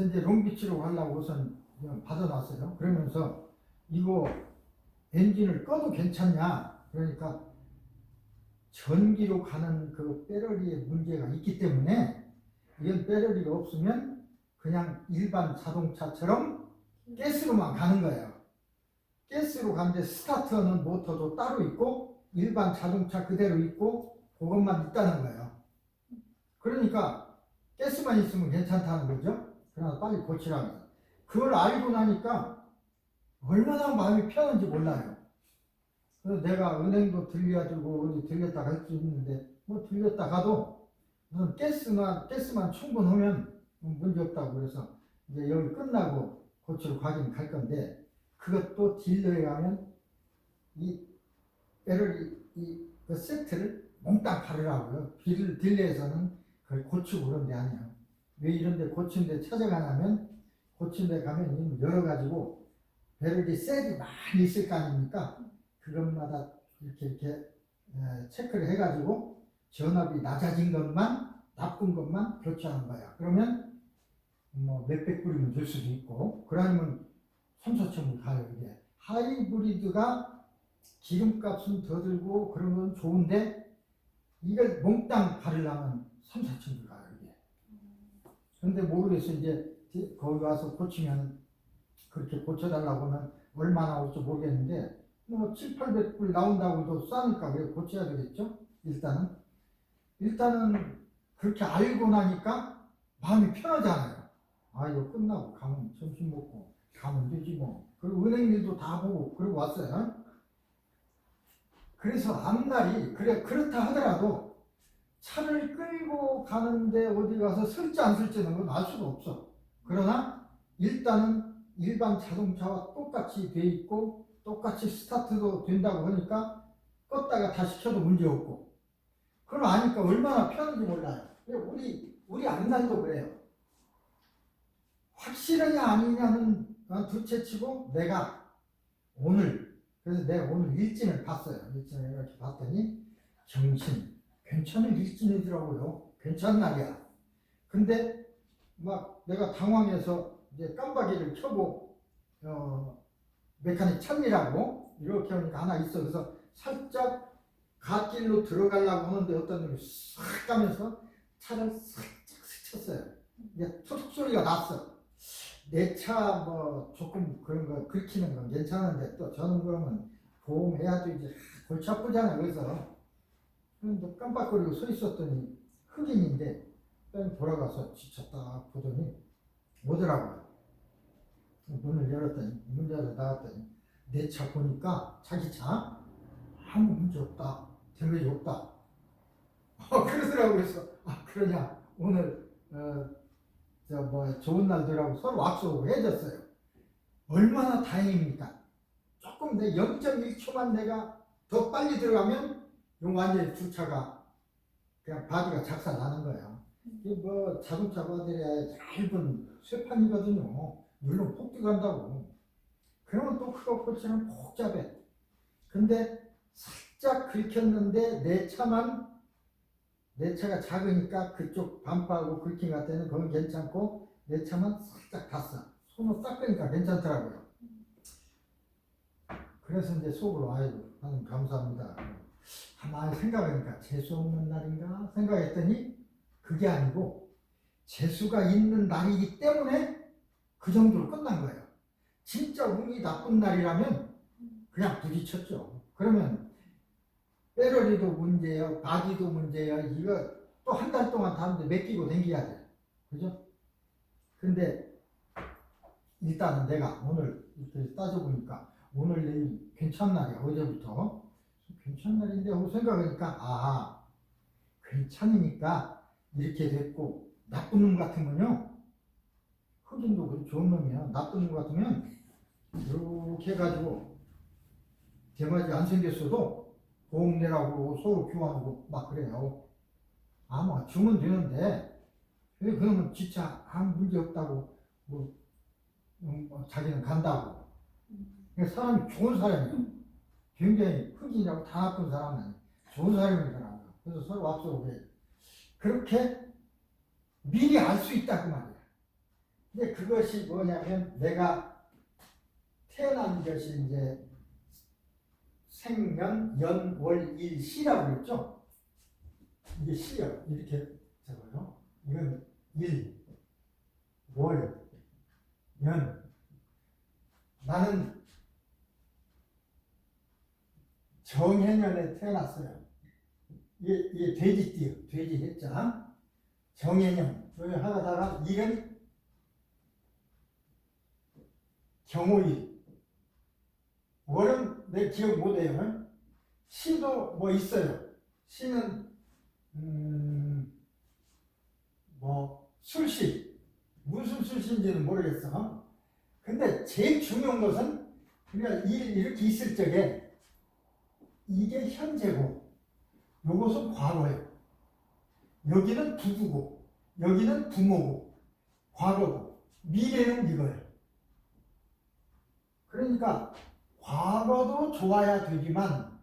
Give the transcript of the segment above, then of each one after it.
그래서 이제 롱비치로 가려고 우선 그냥 받아놨어요. 그러면서 이거 엔진을 꺼도 괜찮냐? 그러니까 전기로 가는 그 배터리에 문제가 있기 때문에 이건 배터리가 없으면 그냥 일반 자동차처럼 가스로만 가는 거예요. 가스로 가는데 스타트하는 모터도 따로 있고 일반 자동차 그대로 있고 그것만 있다는 거예요. 그러니까 가스만 있으면 괜찮다는 거죠. 그러나 빨리 고치라면. 그걸 알고 나니까 얼마나 마음이 편한지 몰라요. 그래서 내가 은행도 들려가지고 어디 들렸다 갈 수 있는데 뭐 들렸다 가도 무슨 가스만 충분하면 문제 없다고 그래서 이제 여기 끝나고 고치러 가긴 갈 건데 그것도 딜러에 가면 이 배터리 그 세트를 몽땅 바르라고요. 딜러에서는 그걸 고치고 그런 데 아니에요. 왜 이런 데 고친 데 찾아가냐면 고친 데 가면 여러 가지고 배터리 셀이 많이 있을 거 아닙니까? 그것마다 이렇게 체크를 해가지고 전압이 낮아진 것만 나쁜 것만 교체하는 거야. 그러면 뭐 몇백 불이면 될 수도 있고 그러면 3,4천불 가요. 이게 하이브리드가 기름값은 더 들고 그런 건 좋은데 이걸 몽땅 바르려면 3,4천불 가요. 이게. 근데 모르겠어. 이제 거기 와서 고치면 그렇게 고쳐달라고 하면 얼마나 올지 모르겠는데 뭐 7, 800불 나온다고 해도 싸니까 왜 고쳐야 되겠죠? 일단은 그렇게 알고 나니까 마음이 편하잖아요. 아 이거 끝나고 가면 점심 먹고 가면 되지 뭐. 그리고 은행 일도 다 보고 그러고 왔어요. 그래서 앞날이 그렇다 하더라도 차를 끌고 가는데 어디 가서 쓸지 안 쓸지는 건 알 수가 없어. 그러나 일단은 일반 자동차와 똑같이 돼 있고 똑같이 스타트도 된다고 하니까 껐다가 다시 켜도 문제 없고 그걸 아니까 얼마나 편한지 몰라요. 우리 앞날도 그래요. 확실하냐 아니냐는 둘째치고 내가 오늘 그래서 내가 오늘 일진을 봤어요. 일진을 이렇게 봤더니 정신 괜찮은 일진이더라고요. 괜찮은 날이야. 근데 막 내가 당황해서 이제 깜빡이를 켜고 메카닉 참이라고 이렇게 하니까 하나 있어. 그래서 살짝 갓길로 들어가려고 하는데 어떤 놈이 싹 가면서 차를 살짝 스쳤어요. 이제 툭툭 소리가 났어. 내 차 뭐 조금 그런 거 긁히는 건 괜찮은데 또 저는 그러면 보험해야 되지. 골치 아프잖아. 그래서 또 깜빡거리고 서 있었더니 흑인인데 돌아가서 지쳤다 보더니 오더라고요. 문을 열었더니 문제를 나왔더니 내 차 보니까 자기 차 아무 문제 없다. 데미지 없다. 그러더라고요. 그래서 그러냐 오늘 좋은 날들하고 서로 약속해줬어요. 얼마나 다행입니까? 조금 내 0.1초만 내가 더 빨리 들어가면 완전히 주차가 그냥 바디가 작살나는 거예요. 이 뭐 자동차 바디에 얇은 쇠판이거든요. 물론 폭격한다고. 그러면 또 그거 고치면 복잡해. 근데 살짝 긁혔는데 내 차가 작으니까 그쪽 반파하고 긁힌 것 같아는 그건 괜찮고 내 차만 살짝 닿았어. 손으로 닦으니까 괜찮더라고요. 그래서 이제 속으로 아이고 하나님 감사합니다. 가만히 생각하니까 재수 없는 날인가 생각했더니 그게 아니고 재수가 있는 날이기 때문에 그 정도로 끝난 거예요. 진짜 운이 나쁜 날이라면 그냥 부딪혔죠. 그러면 배터리도 문제예요. 바디도 문제예요. 이거 또 한 달 동안 다른데 맡기고 댕겨야 돼. 그죠? 근데 일단은 내가 오늘 이렇게 따져보니까 오늘 내일 괜찮은 날이야. 어제부터. 괜찮은 날인데 하고 생각하니까 괜찮으니까 이렇게 됐고 나쁜 놈 같으면요. 흑인도 좋은 놈이야. 나쁜 놈 같으면 이렇게 해가지고 대마지 안 생겼어도 보험 내라고 서로 교환하고 막 그래요. 아마 주면 되는데 그러면 지차 아무 문제 없다고 자기는 간다고. 사람이 좋은 사람이에요. 굉장히 흑인이라고 다 나쁜 사람은 좋은 사람이더라고요. 그래서 서로 앞서고 그래요. 그렇게 미리 알 수 있다 그 말이야. 근데 그것이 뭐냐면 내가 태어난 것이 이제 생년 연 월 일 시라고 그랬죠. 이게 시요. 이렇게 적어요. 이건 일, 월, 연. 나는 정해년에 태어났어요. 이게 돼지띠요. 돼지 했자. 정해년. 여기 하다가 일은 경호일. 월은 내 기억 못해요. 시도 뭐 있어요. 시는 뭐 술시. 무슨 술시인지는 모르겠어. 근데 제일 중요한 것은 우리가 이렇게 있을 적에 이게 현재고 요것은 과거예요. 여기는 부부고 여기는 부모고 과거고 미래는 이거예요. 그러니까 과거도 좋아야 되지만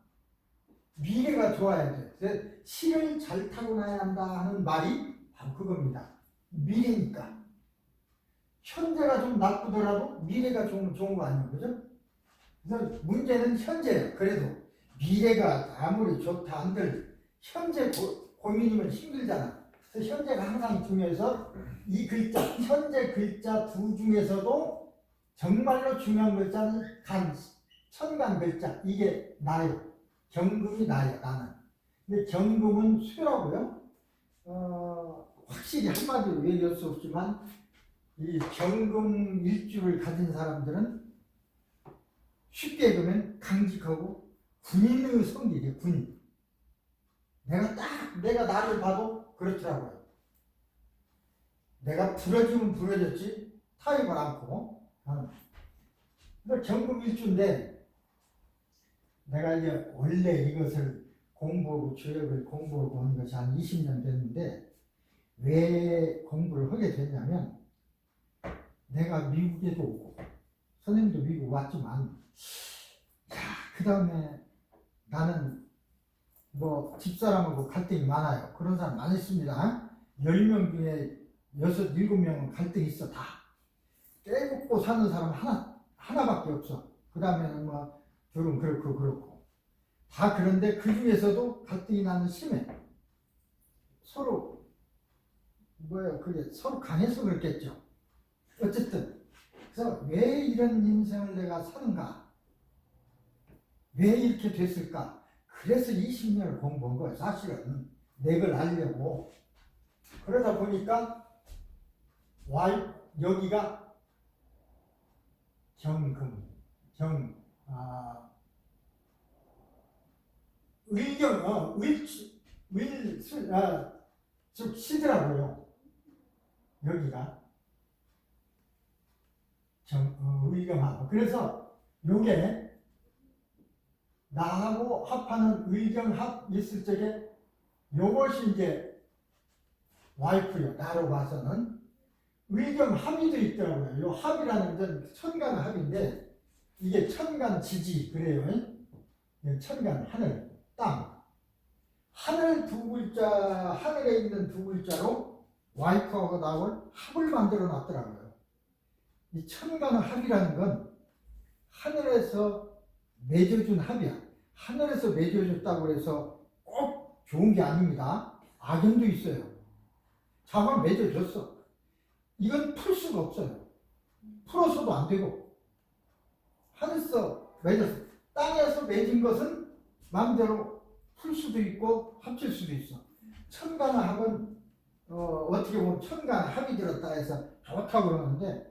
미래가 좋아야 돼. 그래서 시를 잘 타고나야 한다 하는 말이 바로 그겁니다. 미래니까. 현재가 좀 나쁘더라도 미래가 좋은 거 아니에요. 그죠? 그래서 문제는 현재예요. 그래도 미래가 아무리 좋다 한들 현재 고민이면 힘들잖아. 그래서 현재가 항상 중요해서 이 글자, 현재 글자 두 중에서도 정말로 중요한 글자는 천간 글자. 이게 나요. 경금이 나요, 나는. 근데 경금은 수라고요. 확실히 한마디로 얘기할 수 없지만 이 경금 일주를 가진 사람들은 쉽게 보면 강직하고 군인의 성질이에요. 군인. 내가 나를 봐도 그렇더라고요. 내가 부러지면 부러졌지 타협을 않고. 근데 경금 일주인데 내가 이제 원래 이것을 공부하고 주역을 공부하고 한 것이 한 20년 됐는데 왜 공부를 하게 됐냐면 내가 미국에도 오고 선생님도 미국 왔지만 그 다음에 나는 뭐 집사람하고 갈등이 많아요. 그런 사람 많이 있습니다. 10명 중에 6, 7명은 갈등이 있어. 다 깨먹고 사는 사람 하나밖에 없어. 그 다음에는 뭐 둘은 그렇고 다. 그런데 그 중에서도 갈등이 나는 심해. 서로 그게 서로 강해서 그렇겠죠. 어쨌든 그래서 왜 이런 인생을 내가 사는가, 왜 이렇게 됐을까. 그래서 20년을 공부한 거예요. 사실은 내 걸 알려고. 그러다 보니까 여기가 경금, 즉 시더라고요. 여기가 의경하고. 그래서 요게 나하고 합하는 의경합 있을 적에 요것이 이제 와이프요. 나로 봐서는 의경합이 돼 있더라고요. 요 합이라는 건 천간 합인데 이게 천간 지지 그래요. 천간 하늘, 땅. 하늘 두 글자, 하늘에 있는 두 글자로 와이프하고 나올 합을 만들어 놨더라고요. 이 천간 합이라는 건 하늘에서 맺어준 합이야. 하늘에서 맺어줬다고 해서 꼭 좋은 게 아닙니다. 악연도 있어요. 자만 맺어줬어. 이건 풀 수가 없어요. 풀어서도 안 되고. 하늘에서 맺었어. 땅에서 맺은 것은 마음대로 풀 수도 있고 합칠 수도 있어. 천간합은 어떻게 보면 천간합이 들었다 해서 좋다고 그러는데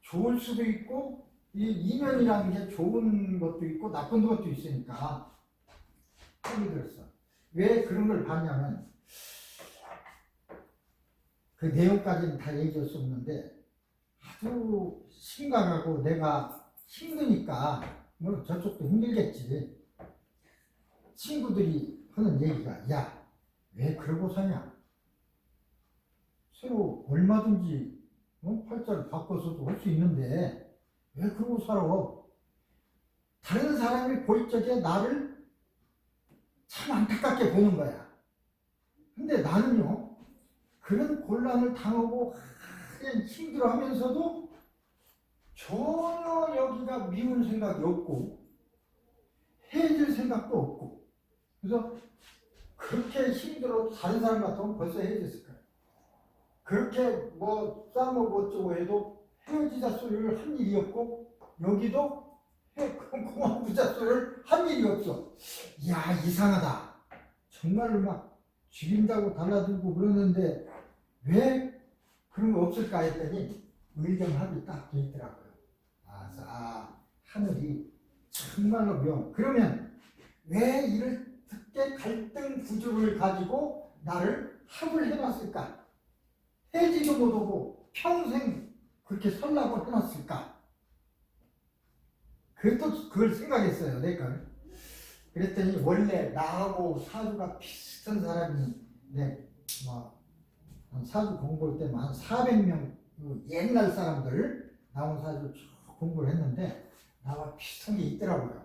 좋을 수도 있고 이 인연이라는 게 좋은 것도 있고 나쁜 것도 있으니까 합이 들었어. 왜 그런 걸 봤냐면 그 내용까지는 다 얘기할 수 없는데 아주 심각하고 내가 힘드니까 뭐 저쪽도 힘들겠지. 친구들이 하는 얘기가 야, 왜 그러고 사냐. 새로 얼마든지 팔자를 바꿔서도 할 수 있는데 왜 그러고 살아. 다른 사람이 볼 적에 나를 참 안타깝게 보는 거야. 근데 나는요 그런 곤란을 당하고 그냥 힘들어하면서도 전혀 여기가 미운 생각이 없고 헤어질 생각도 없고, 그래서 그렇게 힘들어도 다른 사람 같으면 벌써 헤어졌을 거예요. 그렇게 뭐 싸우고 어쩌고 해도 헤어지자 소리를 한 일이 없고, 여기도 그만두자 소리를 한 일이 없어. 이야, 이상하다. 정말로 막 죽인다고 달라들고 그러는데 왜 그런 거 없을까 했더니 의정합이 딱 돼 있더라고요. 하늘이 정말로 명. 그러면 왜 이렇게 갈등 구조를 가지고 나를 합을 해놨을까? 해지도 못하고 평생 그렇게 살라고 해놨을까? 그걸 생각했어요, 내가. 그랬더니 원래 나하고 사주가 비슷한 사람이, 사주 공부할 때만 한 400명 옛날 사람들 나온 사주 쭉 공부를 했는데 나와 비슷한 게 있더라고요.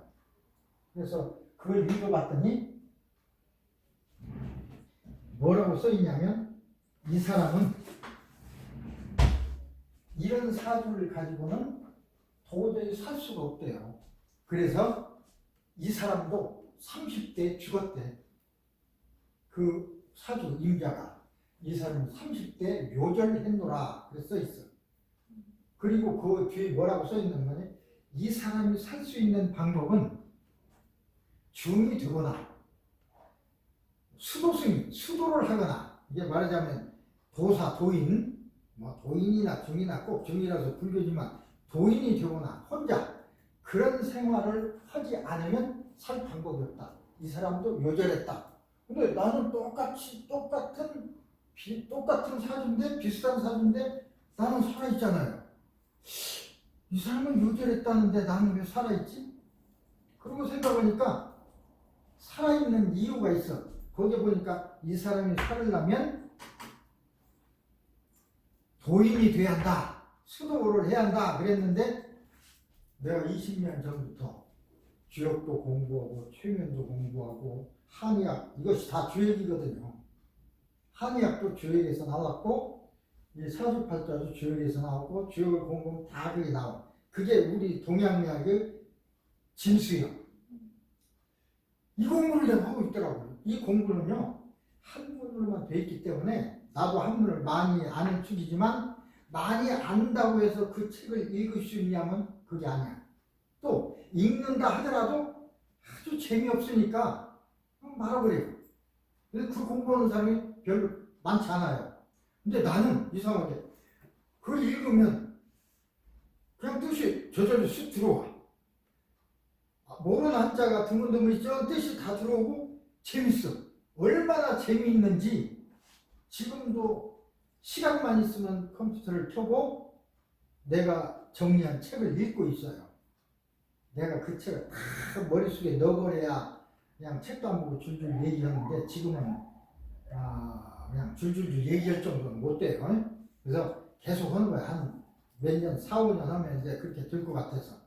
그래서 그걸 읽어봤더니 뭐라고 써있냐면, 이 사람은 이런 사주를 가지고는 도저히 살 수가 없대요. 그래서 이 사람도 30대에 죽었대. 그 사주 임자가. 이 사람은 30대에 묘절했노라 그래 써있어. 그리고 그 뒤에 뭐라고 써있는 거니? 이 사람이 살 수 있는 방법은 중이 되거나 수도를 하거나, 이게 말하자면 도사, 도인, 도인이나 중이나 꼭 중이라서 불교지만 도인이 되거나 혼자 그런 생활을 하지 않으면 살 방법이 없다. 이 사람도 요절했다. 근데 나는 똑같은 사주인데, 비슷한 사주인데 나는 살아있잖아요. 이 사람은 요절했다는데 나는 왜 살아있지? 그러고 생각하니까 살아있는 이유가 있어. 거기 보니까 이 사람이 살으려면 도인이 돼야 한다. 수도를 해야 한다. 그랬는데 내가 20년 전부터 주역도 공부하고 최면도 공부하고 한의학, 이것이 다 주역이거든요. 한의학도 주역에서 나왔고, 이 사주팔자도 주역에서 나왔고, 주역을 공부하면 다 그게 나와. 그게 우리 동양의학의 진수예요. 이 공부를 내가 하고 있더라고요. 이 공부는요, 한문으로만 돼 있기 때문에, 나도 한문을 많이 아는 축이지만 많이 안다고 해서 그 책을 읽을 수 있냐면 그게 아니야. 또 읽는다 하더라도 아주 재미없으니까 말아버려요. 그래서 그 공부하는 사람이 별로 많지 않아요. 근데 나는 이상하게 그걸 읽으면 그냥 뜻이 저절로 쑥 들어와. 모르는 한자가 드문드문 있지만 뜻이 다 들어오고 재밌어. 얼마나 재미있는지 지금도 시간만 있으면 컴퓨터를 켜고 내가 정리한 책을 읽고 있어요. 내가 그 책을 다 머릿속에 넣어버려야 그냥 책도 안 보고 줄줄 얘기하는데, 지금은 그냥 줄줄 얘기할 정도는 못 돼요. 그래서 계속 하는 거야. 한 몇 년, 4, 5년 하면 이제 그렇게 될 것 같아서.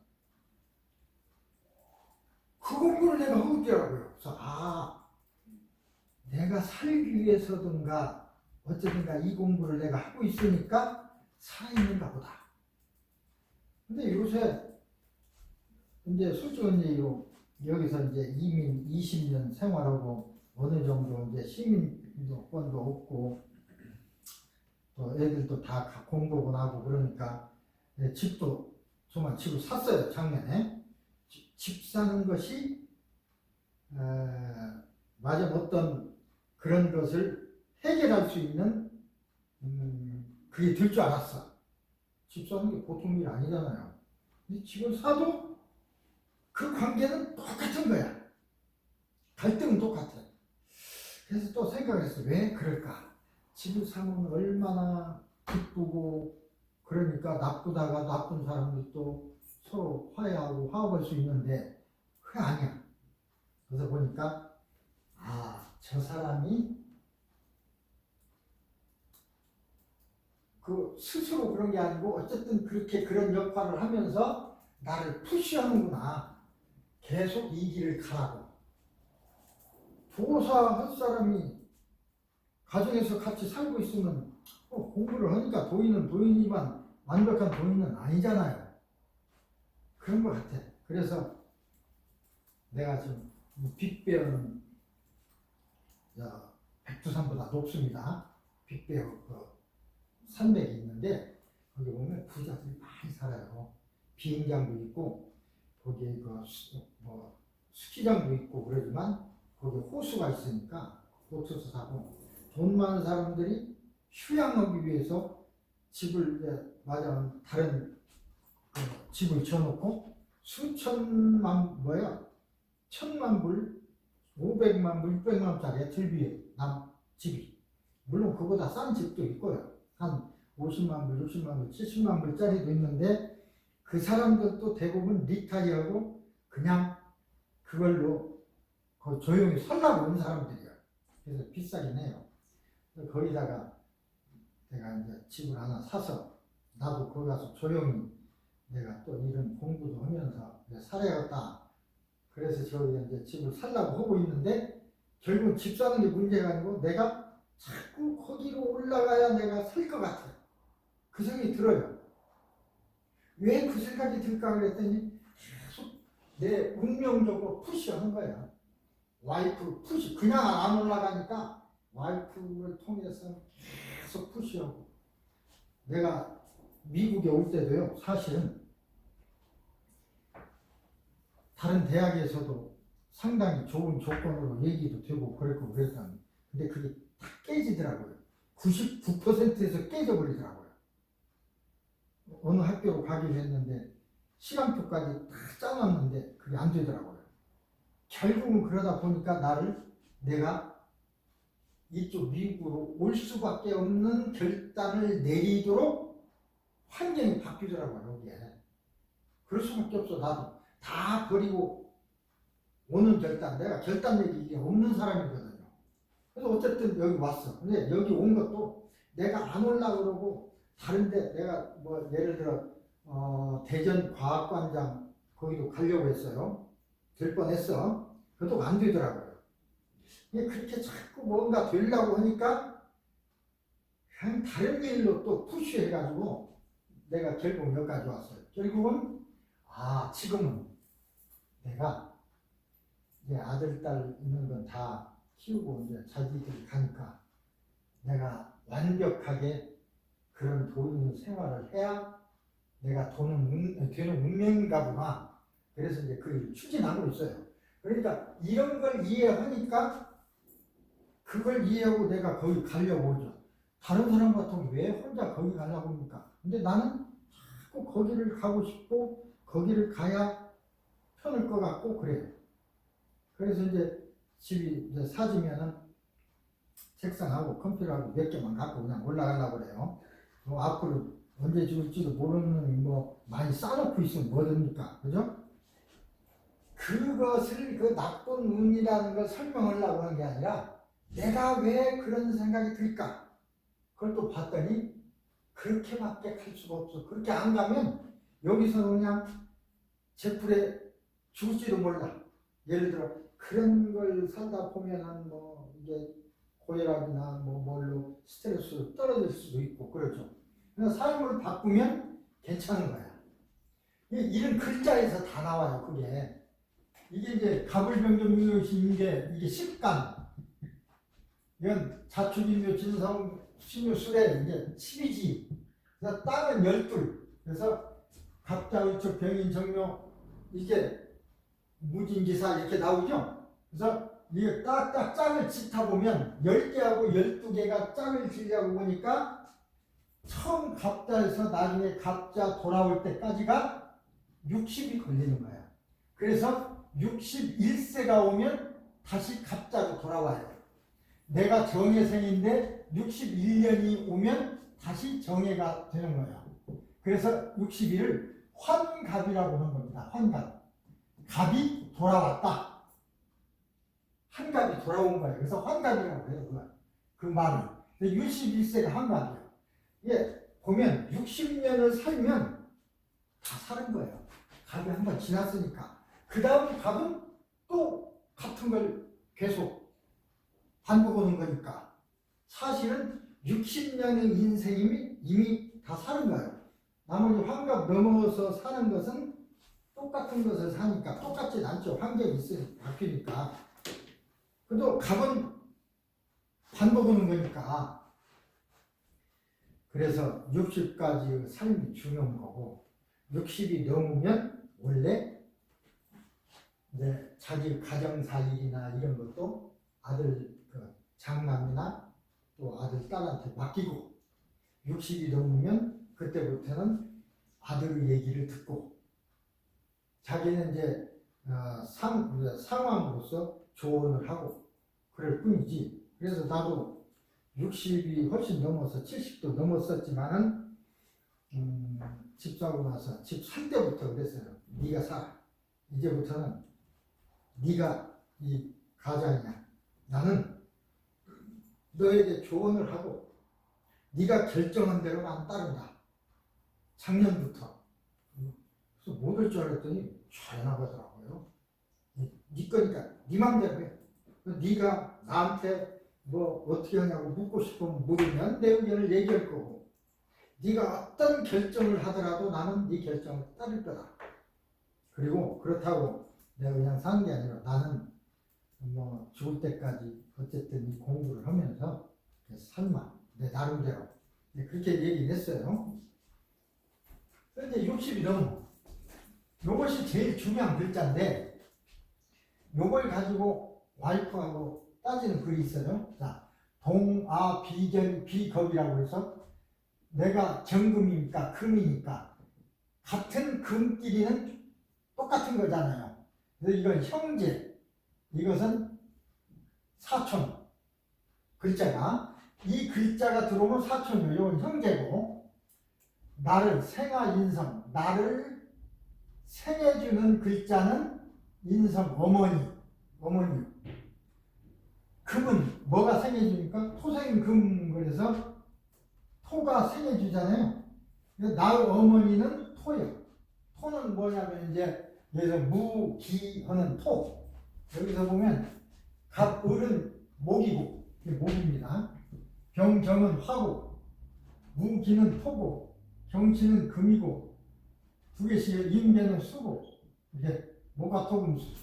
그 공부를 내가 하고 있더라고요. 그래서 내가 살기 위해서든가 어쩌든가 이 공부를 내가 하고 있으니까 살아있는가 보다. 근데 요새 이제 솔직한 얘기로 여기서 이제 이민 20년 생활하고 어느 정도 이제 시민권도 없고 또 애들도 다 공부하고 나고 그러니까 집도 정말 집을 샀어요. 작년에. 집 사는 것이 마저 어떤 그런 것을 해결할 수 있는 그게 될 줄 알았어. 집 사는 게 보통 일 아니잖아요. 이 집을 사도 그 관계는 똑같은 거야. 갈등은 똑같아. 그래서 또 생각을 했어. 왜 그럴까? 집을 사면 얼마나 기쁘고, 그러니까 나쁘다가 나쁜 사람들이 또 서로 화해하고 화합할 수 있는데 그게 아니야. 그래서 보니까 저 사람이 그 스스로 그런 게 아니고 어쨌든 그렇게 그런 역할을 하면서 나를 푸시하는구나. 계속 이 길을 가라고. 조사할 사람이 가정에서 같이 살고 있으면 공부를 하니까 도인은 도인이지만 완벽한 도인은 아니잖아요. 그런 것 같아. 그래서 내가 지금 빅베어는 백두산보다 높습니다. 빅베어 그 산맥이 있는데 거기 보면 부자들이 많이 살아요. 비행장도 있고 거기에 뭐 스키장도 있고 그러지만 거기 호수가 있으니까 보트도 사고 돈 많은 사람들이 휴양하기 위해서 집을 이제 다른 집을 지어놓고 수천만 천만 불, 500만 불, 600만 원짜리 들비에 집이 물론 그보다 싼 집도 있고요. 한 50만 불, 60만 불, 70만 불짜리도 있는데 그 사람들도 대부분 리타이어하고 그냥 그걸로 조용히 살라고 온 사람들이에요. 그래서 비싸긴 해요. 거기다가 내가 이제 집을 하나 사서 나도 거기 가서 조용히 내가 또 이런 공부도 하면서 살아야겠다. 그래서 저기 이제 집을 살라고 하고 있는데 결국 집 사는 게 문제가 아니고 내가 자꾸 거기로 올라가야 내가 살 것 같아요. 그 생각이 들어요. 왜 그 생각이 들까 그랬더니 계속 내 운명적으로 푸시하는 거야. 와이프 푸시 그냥 안 올라가니까 와이프를 통해서 계속 푸시하고 내가 미국에 올 때도요 사실은 다른 대학에서도 상당히 좋은 조건으로 얘기도 되고 그랬고 그랬더니 근데 그게 다 깨지더라고요. 99%에서 깨져버리더라고요. 어느 학교로 가기로 했는데 시간표까지 다 짜놨는데 그게 안 되더라고요. 결국은 그러다 보니까 내가 이쪽 미국으로 올 수밖에 없는 결단을 내리도록 환경이 바뀌더라고요. 여기에 그럴 수밖에 없어. 나도 다 버리고 오는 결단, 내가 결단 내리기 없는 사람이거든요. 그래서 어쨌든 여기 왔어. 근데 여기 온 것도 내가 안 올라 그러고 다른데 내가 뭐 예를 들어 대전 과학관장 거기도 가려고 했어요. 될 뻔했어. 그것도 안 되더라고요. 그렇게 자꾸 뭔가 되려고 하니까 그냥 다른 일로 또 푸시해가지고 내가 결국 여기까지 왔어요. 결국은 지금은 내가 이제 아들, 딸 있는 건 다 키우고 이제 자기들 가니까 내가 완벽하게 그런 도인 생활을 해야 내가 되는 운명인가 보나. 그래서 이제 그 일을 추진하고 있어요. 그러니까 이런 걸 이해하니까 그걸 이해하고 내가 거기 가려고 오죠. 다른 사람 같으면 왜 혼자 거기 가려고 합니까? 근데 나는 자꾸 거기를 가고 싶고 거기를 가야 편할 것 같고 그래요. 그래서 이제 집이 이제 사지면은 책상하고 컴퓨터하고 몇 개만 갖고 그냥 올라가려고 그래요. 앞으로 언제 줄지도 모르는 많이 싸놓고 있으면 뭐됩니까? 그죠? 그것을 그 나쁜 운이라는 걸 설명하려고 하는 게 아니라 내가 왜 그런 생각이 들까? 그걸 또 봤더니 그렇게밖에 갈 수가 없어. 그렇게 안 가면 여기서 그냥 제풀에 죽을지도 몰라. 예를 들어 그런 걸 살다 보면은 이게 고혈압이나 뭘로 스트레스로 떨어질 수도 있고 그렇죠. 그래서 삶을 바꾸면 괜찮은 거야. 이런 글자에서 다 나와요. 그게 이게 이제 가불병정묘신 게 이게 식간, 이건 자축인묘 진성 신묘술에 이제 12지. 그래서 땅은 12. 그래서 갑자의축 병인정묘 이게 무진기사 이렇게 나오죠. 그래서 이게 딱딱 짝을 짓다 보면 10개하고 12개가 짝을 지려고 보니까 처음 갑자에서 나중에 갑자 돌아올 때까지가 60이 걸리는 거야. 그래서 61세가 오면 다시 갑자로 돌아와요. 내가 정해생인데 61년이 오면 다시 정해가 되는 거야. 그래서 61을 환갑이라고 하는 겁니다. 환갑. 갑이 돌아왔다. 환갑이 돌아온 거예요. 그래서 환갑이라고 해요. 그 말은. 61세가 환갑이에요. 예, 보면 60년을 살면 다 사는 거예요. 갑이 한번 지났으니까. 그 다음 갑은 또 같은 걸 계속 반복하는 거니까 사실은 60년의 인생이 이미 다 사는 거예요. 나머지 환갑 넘어서 사는 것은 똑같은 것을 사니까 똑같진 않죠. 환경이 있으니까 바뀌니까. 그래도 값은 반복하는 거니까. 그래서 60까지의 삶이 중요한 거고 60이 넘으면 원래 이제 자기 가정사 일이나 이런 것도 아들 장남이나 또 아들 딸한테 맡기고 60이 넘으면 그때부터는 아들의 얘기를 듣고 자기는 이제 상황으로서 조언을 하고 그럴 뿐이지. 그래서 나도 60이 훨씬 넘어서 70도 넘었었지만은 집 사고 나서 집 살 때부터 그랬어요. 네가 살아. 이제부터는 네가 이 가장이야. 나는 너에게 조언을 하고 네가 결정한 대로 난 따른다. 작년부터. 그래서 못 할 줄 알았더니 잘 나가더라고요. 네 거니까 네 맘대로 해. 네가 나한테 뭐 어떻게 하냐고 묻고 싶으면 물으면 내 의견을 얘기할 거고 네가 어떤 결정을 하더라도 나는 네 결정을 따를 거다. 그리고 그렇다고 내가 그냥 사는 게 아니라 나는 뭐 죽을 때까지 어쨌든 이 공부를 하면서 살만 내 나름대로 그렇게 얘기를 했어요. 그런데 60이 넘어. 요것이 제일 중요한 글자인데 요걸 가지고 와이프하고 따지는 글이 있어요. 자, 동아 비견 비겁이라고 해서 내가 정금이니까 금이니까 같은 금끼리는 똑같은 거잖아요. 그래서 이건 형제, 이것은 사촌 글자가 이 글자가 들어오면 사촌이에요. 이건 형제고 나를 생아인성 나를 생해주는 글자는 인성 어머니 금은 뭐가 생해주니까 토생금 그래서 토가 생해주잖아요. 나의 어머니는 토예요. 토는 뭐냐면 이제 여기서 무기 하는 토 여기서 보면 갑을은 목이고 목입니다. 병정은 화고 무기는 토고 경치는 금이고 두 개씩 인배는 수고 이게 목과 토금수.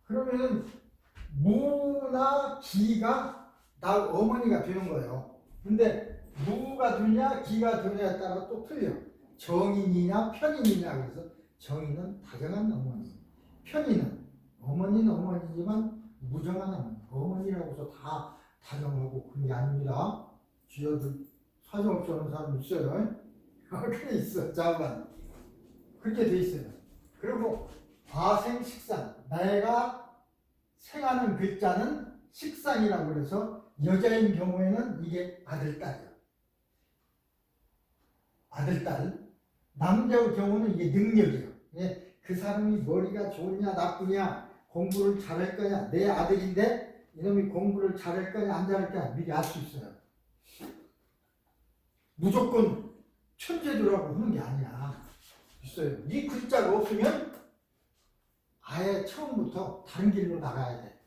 그러면은 무나 기가 나 어머니가 되는 거예요. 근데 무가 되냐 기가 되냐에 따라 또 틀려. 정인이냐 편인이냐 그래서 정인은 다정한 어머니, 편인은 어머니는 어머니지만 무정한 어머니. 어머니라고 해서 다 다정하고 그런 게 아닙니다. 주여들 사정없이 하는 사람 있어요. 그게 있어. 잠깐 그렇게 돼 있어요. 그리고 아생식상 내가 생하는 글자는 식상이라고 그래서 여자인 경우에는 이게 아들딸이에요. 아들딸. 남자의 경우는 이게 능력이에요. 그 사람이 머리가 좋냐 나쁘냐 공부를 잘할 거냐 내 아들인데 이놈이 공부를 잘할 거냐 안 잘할 거냐 미리 알 수 있어요. 무조건 천재들하고 하는 게 아니야. 있어요. 네 글자가 없으면 아예 처음부터 다른 길로 나가야 돼.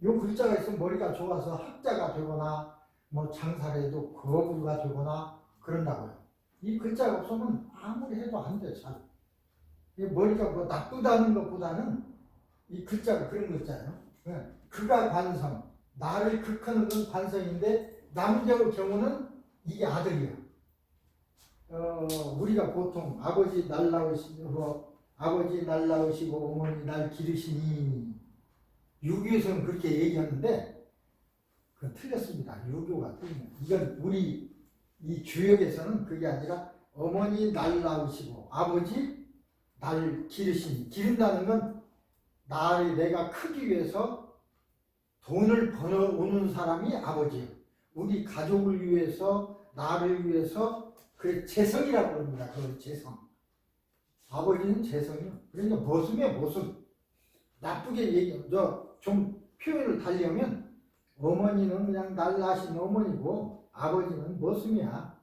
요 글자가 있으면 머리가 좋아서 학자가 되거나 뭐 장사를 해도 거부가 되거나 그런다고요. 이 글자가 없으면 아무리 해도 안 돼. 잘. 머리가 뭐 나쁘다는 것보다는 이 글자가 그런 글자예요. 그가 관성, 나를 극하는 건 관성인데 남자의 경우는 이게 아들이에요. 우리가 보통 아버지 날 낳으시고 어머니 날 기르시니 유교에서는 그렇게 얘기하는데 그건 틀렸습니다. 유교가 틀립니다. 이건 우리 이 주역에서는 그게 아니라 어머니 날 낳으시고 아버지 날 기르시니 기른다는 건 나를 내가 크기 위해서 돈을 벌어오는 사람이 아버지예요. 우리 가족을 위해서 나를 위해서 그 재성이라고 합니다. 그 재성. 아버지는 재성이요. 그러니까 모습이에요. 모습. 나쁘게 얘기하면 좀 표현을 달리하면 어머니는 그냥 날 낳으신 어머니고 아버지는 모습이야.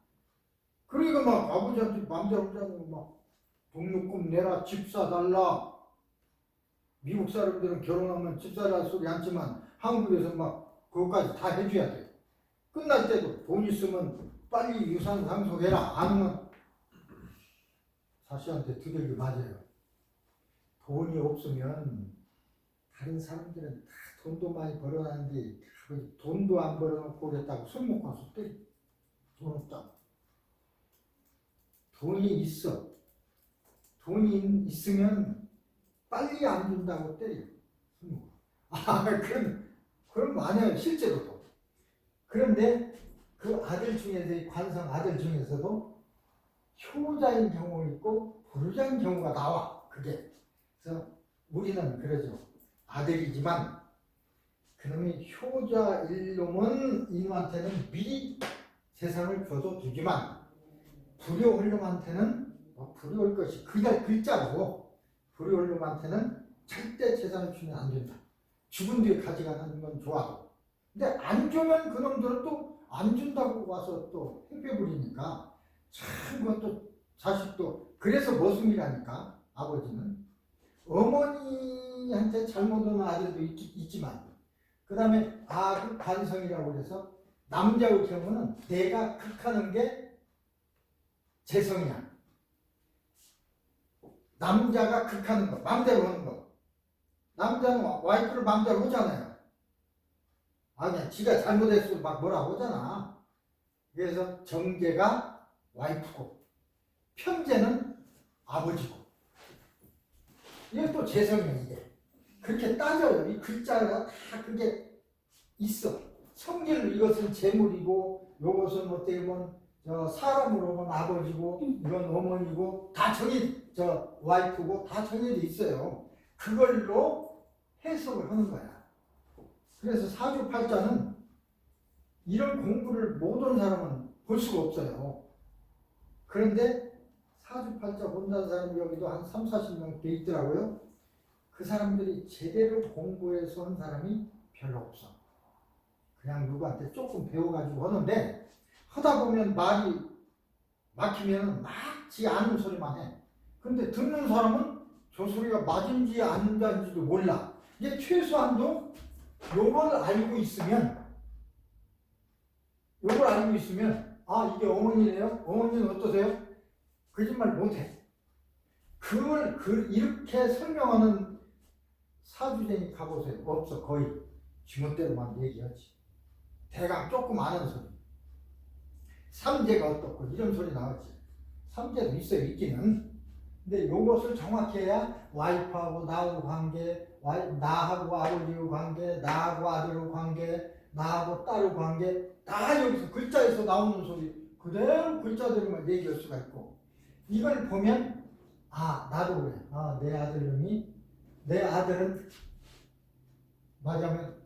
그러니까 막 아버지한테 맘대로 하자고 막 등록금 내라 집 사달라. 미국 사람들은 결혼하면 집 사달라 소리 않지만 한국에서 막 그것까지 다 해줘야 돼. 끝날 때도 돈 있으면 빨리 유산 상속해라. 아니면 자식한테 두들기 맞아요. 돈이 없으면 다른 사람들은 다 돈도 많이 벌어놨는데 돈도 안 벌어놓고 그랬다고 술 먹고 와서 때려. 돈 없다고. 돈이 있어. 돈이 있으면 빨리 안 준다고 때려. 술 먹고. 그럼 많아요. 실제로도. 그런데 그 아들 중에서, 관성 아들 중에서도 효자인 경우가 있고 불효자인 경우가 나와. 그게. 그래서 우리는 그러죠. 아들이지만 그놈이 효자일 놈은 이놈한테는 미리 재산을 줘두지만 불효할 놈한테는 불효할 것이 그냥 글자고 불효할 놈한테는 절대 재산을 주면 안 된다. 죽은 뒤에 가져가는 건 좋아도. 근데 안 주면 그놈들은 또 안 준다고 와서 또 회피해버리니까 참 그것도 자식도 그래서 머슴이라니까. 아버지는 어머니한테 잘못하는 아들도 있지만 그 다음에 관성이라고 해서 남자의 경우는 내가 극하는 게 재성이야. 남자가 극하는 거, 마음대로 하는 거. 남자는 와이프를 마음대로 하잖아요. 그냥 지가 잘못했으면 막 뭐라고 하잖아. 그래서 정제가 와이프고 편제는 아버지고. 이게 또 재성이야, 이게. 그렇게 따져요. 이 글자가 다 그게 있어. 성질로 이것은 재물이고, 요것은 어떻게 보면, 사람으로 보면 아버지고, 이건 어머니고, 다 와이프고, 다 정해져 있어요. 그걸로 해석을 하는 거야. 그래서 사주팔자는 이런 공부를 모든 사람은 볼 수가 없어요. 그런데 사주팔자 본다는 사람이 여기도 한 3, 40명 돼 있더라고요. 그 사람들이 제대로 공부해서 한 사람이 별로 없어. 그냥 누구한테 조금 배워가지고 하는데 하다 보면 말이 막히면 막지 않은 소리만 해. 근데 듣는 사람은 저 소리가 맞은지 아닌지도 몰라. 이게 최소한도 요걸 알고 있으면 이게 어머니네요? 어머니는 어떠세요? 거짓말 못해. 그걸 이렇게 설명하는 사주쟁이 가보세요. 없어. 거의 지멋대로만 얘기하지. 대강 조금 아는 소리. 삼재가 어떻고 이런 소리 나왔지. 삼재도 있어요. 있기는. 근데 요것을 정확히 해야 와이프하고 나하고 관계, 나하고 아버지하고 관계, 나하고 아들하고 관계, 나하고 딸하고 관계 다 여기서 글자에서 나오는 소리 그대로 글자대로만 얘기할 수가 있고 이걸 보면 나도 그래. 내 아들은 말하자면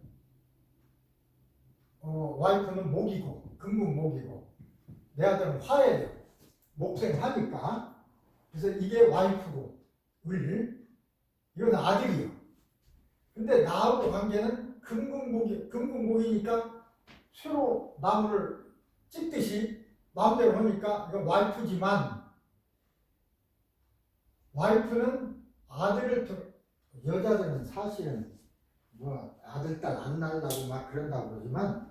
와이프는 목이고 금국 목이고 내 아들은 화예요. 목생하니까. 그래서 이게 와이프고 이건 아들이요. 근데 나하고 관계는 금국목이니까 새로 나무를 찢듯이 마음대로 하니까 이건 와이프지만 와이프는 여자들은 사실은 아들, 딸 안 낳으려고 막 그런다고 그러지만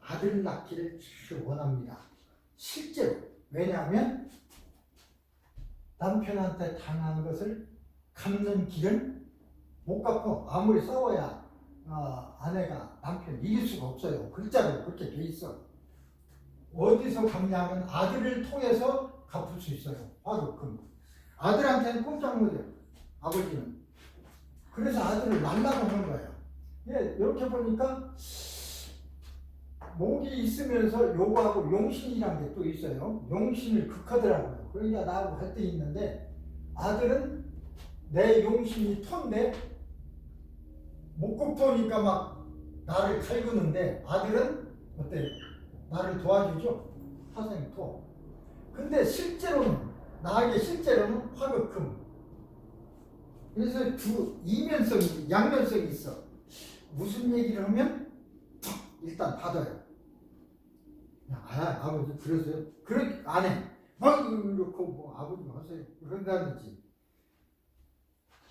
아들 낳기를 제일 원합니다. 실제로. 왜냐하면 남편한테 당한 것을 갚는 길은 못 갚고 아무리 싸워야 아내가 남편 이길 수가 없어요. 글자로 그렇게 돼 있어. 어디서 갚냐면 아들을 통해서 갚을 수 있어요. 화두금. 아들한테는 꼼짝 못해요. 아버지는. 그래서 아들을 낳으려고 하는 거예요. 이렇게 보니까 목이 있으면서 요거하고 용신이라는 게 또 있어요. 용신을 극하더라고요. 그러니까 나하고 갈등이 있는데 아들은 내 용신이 토인데 목국토니까 막 나를 갈구는데 아들은 어때? 나를 도와주죠. 화생토. 근데 나에게 실제로는 화극금. 그래서 이면성이 양면성이 있어. 무슨 얘기를 하면 일단 받아요. 아버지 그러세요? 그렇게 안 해. 이렇고 아버지가 하세요. 그런다든지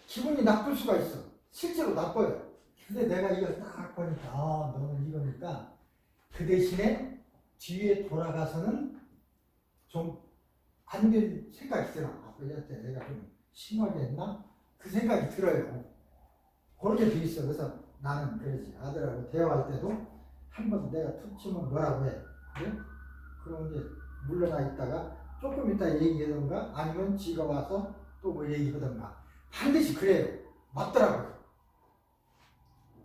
기분이 나쁠 수가 있어. 실제로 나빠요. 근데 내가 이걸 딱 보니까 너는 이거니까 그 대신에 뒤에 돌아가서는 좀 안 될 생각이 들어. 아버지한테 내가 좀 심하게 했나? 그 생각이 들어요. 그렇게 돼 있어. 그래서 나는 그러지. 아들하고 대화할 때도 한 번 내가 툭 치면 뭐라고 해. 그래? 그럼 이제 물러나 있다가 조금 이따 얘기하던가 아니면 지가 와서 또 뭐 얘기하던가. 반드시 그래요. 맞더라고요.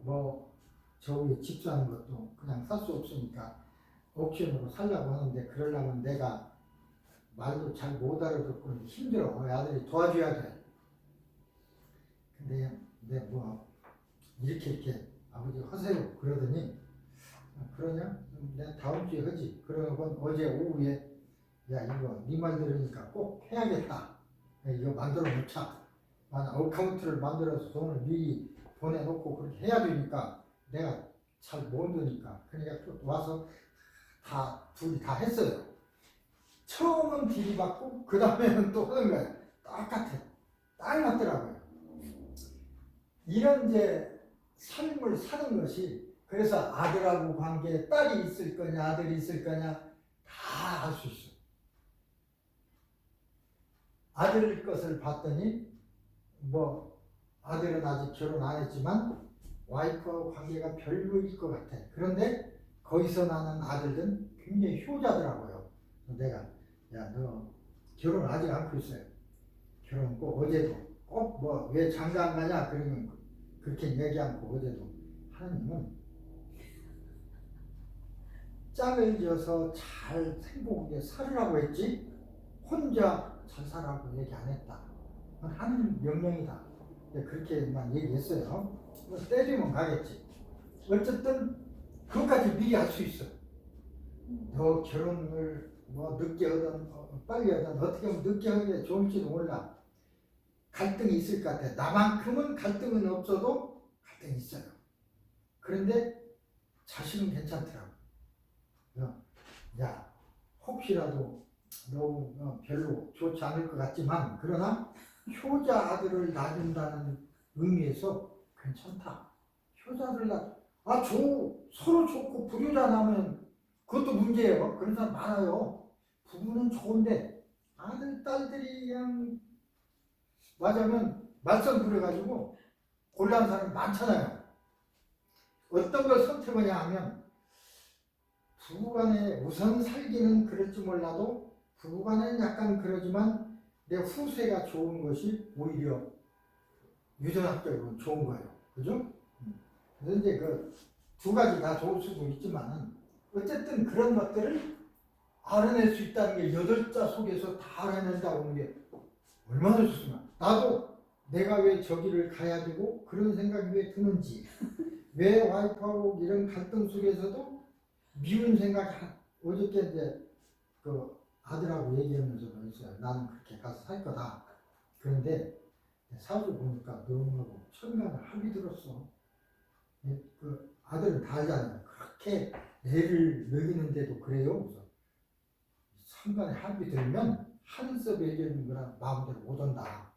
뭐 저기 집 사는 것도 그냥 살 수 없으니까 옥션으로 살려고 하는데 그러려면 내가 말도 잘 못 알아듣고 힘들어. 아들이 도와줘야 돼. 근데 뭐 이렇게 아버지 하세요 그러더니 그러냐? 내가 다음 주에 하지. 그러고 어제 오후에 야 이거 네 말 들으니까 꼭 해야겠다. 이거 만들어 놓자. 어카운트를 만들어서 돈을 미리 보내놓고 그렇게 해야 되니까 내가 잘 모르니까 그러니까 또 와서 둘이 다 했어요. 처음은 디리받고 그 다음에는 또 하는 거예요. 똑같아. 딱 맞더라고요. 이런 이제 삶을 사는 것이 그래서 아들하고 관계에 딸이 있을 거냐 아들이 있을 거냐 다 알 수 있어. 아들 것을 봤더니 뭐 아들은 아직 결혼 안 했지만 와이프하고 관계가 별로일 것 같아. 그런데 거기서 나는 아들은 굉장히 효자더라고요. 내가 야 너 결혼 아직 않고 있어요. 결혼 꼭 어제도 꼭 뭐 왜 장가 안 가냐 그러면 그렇게 얘기 않고 어제도 하나님은 짝을 지어서 잘 행복하게 살으라고 했지 혼자 잘 살라고 얘기 안 했다. 하나님 명령이다. 그렇게만 얘기했어요. 때리면 가겠지. 어쨌든 그것까지 미리 알 수 있어. 너 결혼을 뭐 늦게 하든 빨리 하든 어떻게 하면 늦게 하는 게 좋을지도 몰라. 갈등이 있을 것 같아. 나만큼은 갈등은 없어도 갈등이 있어요. 그런데 자신은 괜찮더라고. 야, 혹시라도 너무 별로 좋지 않을 것 같지만 그러나 효자 아들을 낳는다는 의미에서 괜찮다. 효자를 서로 좋고 불효자 나면 그것도 문제예요. 그런 사람 많아요. 부부는 좋은데 아들, 딸들이 그냥 맞으면 말썽 부려가지고 곤란한 사람이 많잖아요. 어떤 걸 선택하냐 하면 부부간에 우선 살기는 그럴지 몰라도 부부간에는 약간 그러지만 내 후세가 좋은 것이 오히려 유전학적으로 좋은 거예요. 그죠? 그래서 이제 그 두 가지 다 좋을 수도 있지만 어쨌든 그런 것들을 알아낼 수 있다는 게 8자 속에서 다 알아낸다고 하는 게 얼마나 좋습니까? 나도 내가 왜 저기를 가야 되고 그런 생각이 왜 드는지 왜 와이프하고 이런 갈등 속에서도 미운 생각이 어저께 이제 그 아들하고 얘기하면서 그랬어요. 나는 그렇게 가서 살 거다. 그런데 사주 보니까 너무하고 천간에 합이 들었어. 그 아들은 다 알잖아요. 그렇게 애를 먹이는데도 그래요. 그래서 천간에 합이 들면 한섭 얘기하는 거랑 마음대로 못 온다.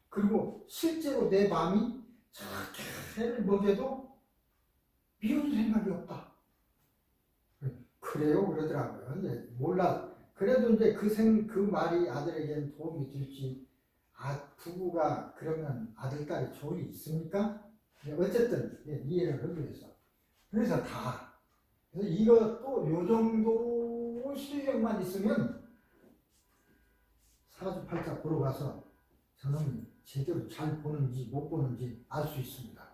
그리고 실제로 내 마음이 저렇게 애를 먹여도 미운 생각이 없다. 그래요? 그러더라고요. 이제 몰라. 그래도 이제 그 말이 아들에게는 도움이 될지, 부부가 그러면 아들, 딸이 좋은 일 있습니까? 어쨌든, 이해를 하기 위해서. 그래서 그래서 이것도 요 정도 실력만 있으면 사주팔자 보러 가서 저는 제대로 잘 보는지 못 보는지 알 수 있습니다.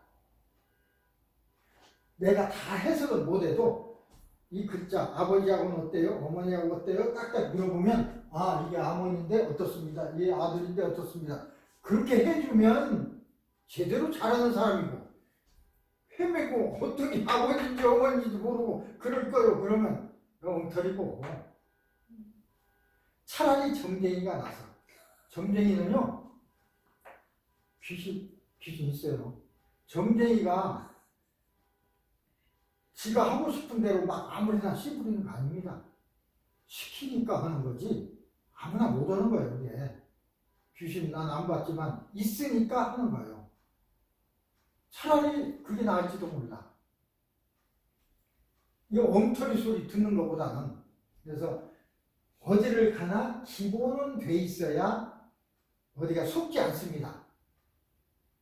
내가 다 해석을 못해도 이 글자 아버지하고는 어때요? 어머니하고 어때요? 딱딱 물어보면 이게 아버지인데 어떻습니다. 이게 아들인데 어떻습니다. 그렇게 해주면 제대로 잘하는 사람이고 헤매고 어떻게 아버지인지 어머니인지 모르고 그럴 거요. 그러면 엉터리고 차라리 점쟁이가 나서 점쟁이는요 귀신 있어요. 점쟁이가 지가 하고 싶은 대로 막 아무리나 씨부리는 거 아닙니다. 시키니까 하는 거지 아무나 못 하는 거예요. 이게 귀신 난 안 봤지만 있으니까 하는 거예요. 차라리 그게 나을지도 몰라. 이 엉터리 소리 듣는 것보다는. 그래서 어디를 가나 기본은 돼 있어야 어디가 속지 않습니다.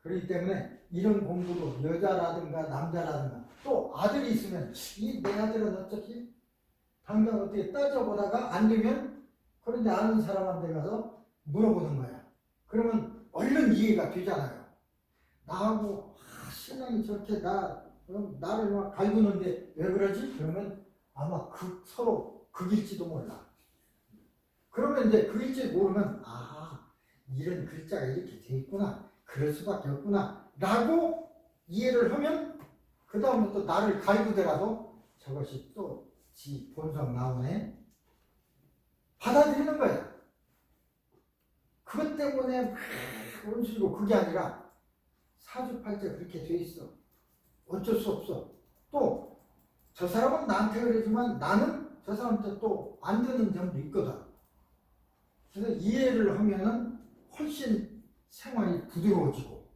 그렇기 때문에 이런 공부도 여자라든가 남자라든가 또 아들이 있으면 이 내 아들은 어쩌지? 당장 어떻게 따져보다가 안 되면 그런데 아는 사람한테 가서 물어보는 거야. 그러면 얼른 이해가 되잖아요. 나하고 신랑이 저렇게 나를 막 갈구는데 왜 그러지? 그러면 아마 서로 극일지도 몰라. 그러면 이제 극일지 모르면 이런 글자가 이렇게 돼 있구나. 그럴 수밖에 없구나. 라고 이해를 하면 그 다음부터 나를 갈구더라도 저것이 또 지 본성 나오네. 받아들이는 거야. 그것 때문에 막 원수이고 그게 아니라 사주팔자 그렇게 돼 있어. 어쩔 수 없어. 또 저 사람은 나한테 그러지만 나는 저 사람한테 또 안 되는 점도 있거든. 그래서 이해를 하면은 훨씬 생활이 부드러워지고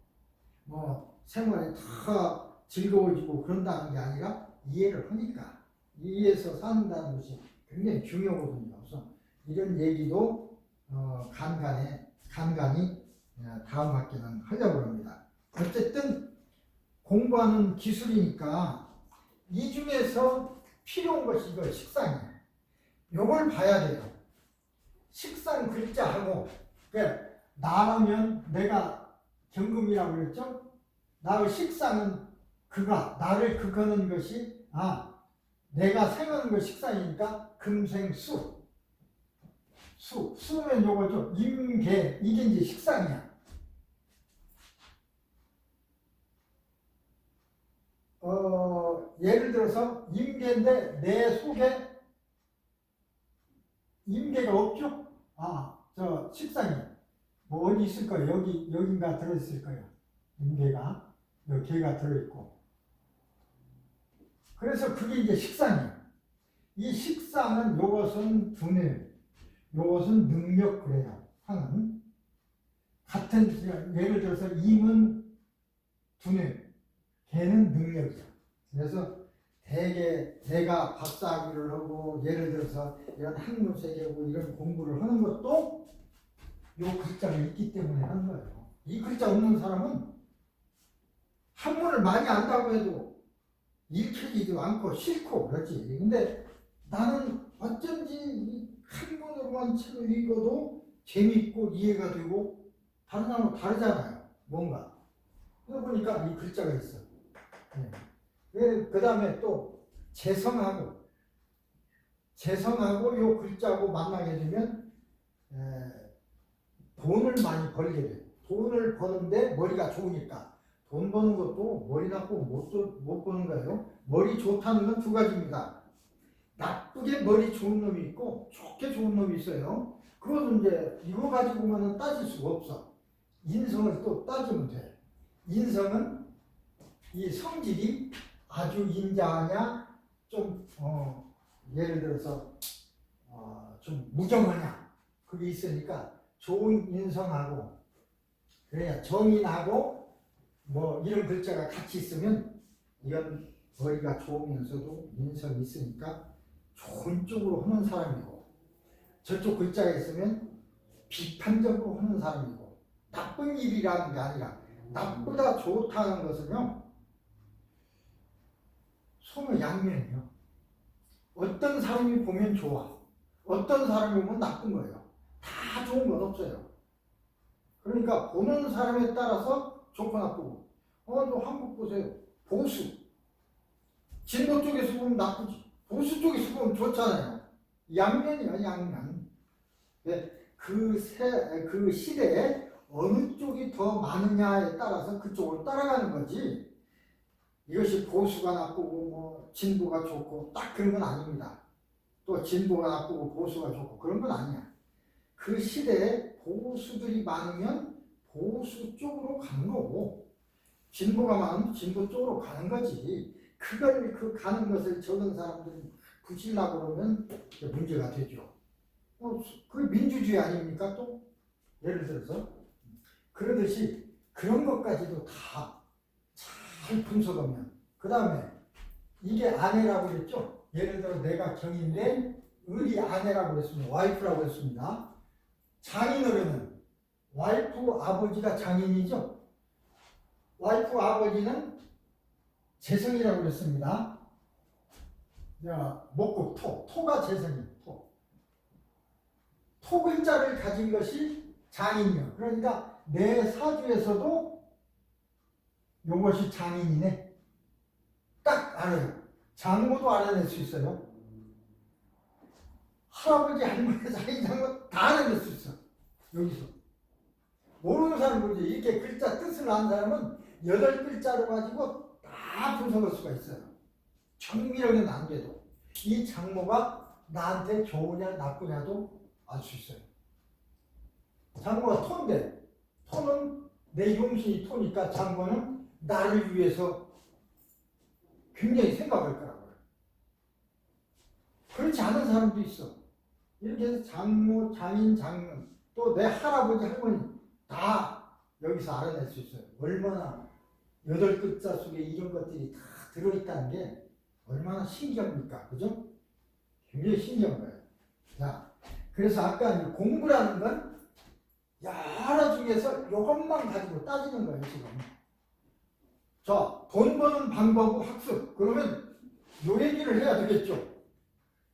생활이 다 즐거워지고 그런다는 게 아니라 이해를 하니까 이해해서 산다는 것이 굉장히 중요하거든요. 그래서 이런 얘기도 간간히 다음 학기는 하려고 합니다. 어쨌든 공부하는 기술이니까 이 중에서 필요한 것이 이거 식상이에요. 이걸 봐야 돼요. 식상 글자하고 그러니까 나라면 내가 경금이라고 그랬죠? 나의 식상은 나를 그거는 것이 내가 생하는 것 식상이니까 금생수 수면 요거죠. 임계 이게 이제 식상이야. 예를 들어서 임계인데 내 속에 임계가 없죠? 저 식상이 뭐 어디 있을 거예요? 여긴가 들어있을 거예요. 임계가 여기 개가 들어있고. 그래서 그게 이제 식상이에요. 이 식상은 요것은 두뇌, 요것은 능력 그래요. 하는 같은 예를 들어서 임은 두뇌, 개는 능력이죠. 그래서 대개 내가 박사학위를 하고 예를 들어서 이런 학문세계고 이런 공부를 하는 것도 요 글자가 있기 때문에 하는 거예요. 이 글자 없는 사람은 학문을 많이 안다고 해도 읽히지도 않고 싫고 그렇지. 근데 나는 어쩐지 이 학문으로만 책을 읽어도 재미있고 이해가 되고 다른 사람은 다르잖아요. 뭔가. 그러다 보니까 이 글자가 있어. 그 다음에 또 재성하고 요 글자하고 만나게 되면 돈을 많이 벌게 돼요. 돈을 버는데 머리가 좋으니까 돈 버는 것도 머리 나쁘고 못 버는 거예요. 머리 좋다는 건 두 가지입니다. 나쁘게 머리 좋은 놈이 있고 좋게 좋은 놈이 있어요. 그것은 이제 이거 가지고는 따질 수가 없어. 인성을 또 따지면 돼. 인성은 이 성질이 아주 인자하냐 좀 예를 들어서 좀 무정하냐 그게 있으니까 좋은 인성하고 그래야 정인하고 뭐 이런 글자가 같이 있으면 이건 머리가 좋으면서도 인성이 있으니까 좋은 쪽으로 하는 사람이고 저쪽 글자가 있으면 비판적으로 하는 사람이고 나쁜 일이라는 게 아니라 나쁘다 좋다는 것은요 소의 양면이요. 어떤 사람이 보면 좋아 어떤 사람이 보면 나쁜 거예요. 다 좋은 건 없어요. 그러니까 보는 사람에 따라서 좋고 나쁘고 너 한국 보세요. 보수 진보 쪽에서 보면 나쁘지 보수 쪽에서 보면 좋잖아요. 양면이야 양면. 그 시대에 어느 쪽이 더 많으냐에 따라서 그쪽으로 따라가는 거지 이것이 보수가 나쁘고 뭐 진보가 좋고 딱 그런 건 아닙니다. 또 진보가 나쁘고 보수가 좋고 그런 건 아니야. 그 시대에 보수들이 많으면 보수 쪽으로 가는 거고 진보가 많으면 진보 쪽으로 가는 거지. 그 가는 것을 적은 사람들이 부실라고 그러면 문제가 되죠. 그게 민주주의 아닙니까 또? 예를 들어서 그러듯이 그런 것까지도 다 잘 분석하면 그 다음에 이게 아내라고 그랬죠. 예를 들어 내가 경인데 을이 아내라고 그랬습니다. 와이프라고 했습니다. 장인어른은 와이프 아버지가 장인이죠. 와이프 아버지는 재성이라고 그랬습니다. 자, 목국 토가 재성이에요. 토 글자를 가진 것이 장인이요. 그러니까 내 사주에서도 이것이 장인이네. 딱 알아요. 장모도 알아낼 수 있어요. 할아버지, 할머니, 자기 장모 다 알아낼 수 있어. 여기서. 모르는 사람 모르지. 이렇게 글자 뜻을 아는 사람은 8글자로 가지고 다 분석할 수가 있어요. 정밀하게는 안 돼도. 이 장모가 나한테 좋으냐 나쁘냐도 알 수 있어요. 장모가 토인데, 토는 내 용신이 토니까 장모는 나를 위해서 굉장히 생각할 거라고요. 그렇지 않은 사람도 있어. 이렇게 해서 장모, 장인, 장년, 또 내 할아버지, 할머니 다 여기서 알아낼 수 있어요. 얼마나 8글자 속에 이런 것들이 다 들어있다는 게 얼마나 신기합니까? 그죠? 굉장히 신기한 거예요. 자, 그래서 아까 이 공부라는 건 여러 중에서 이것만 가지고 따지는 거예요, 지금. 자, 돈 버는 방법의 학습. 그러면 요 얘기를 해야 되겠죠.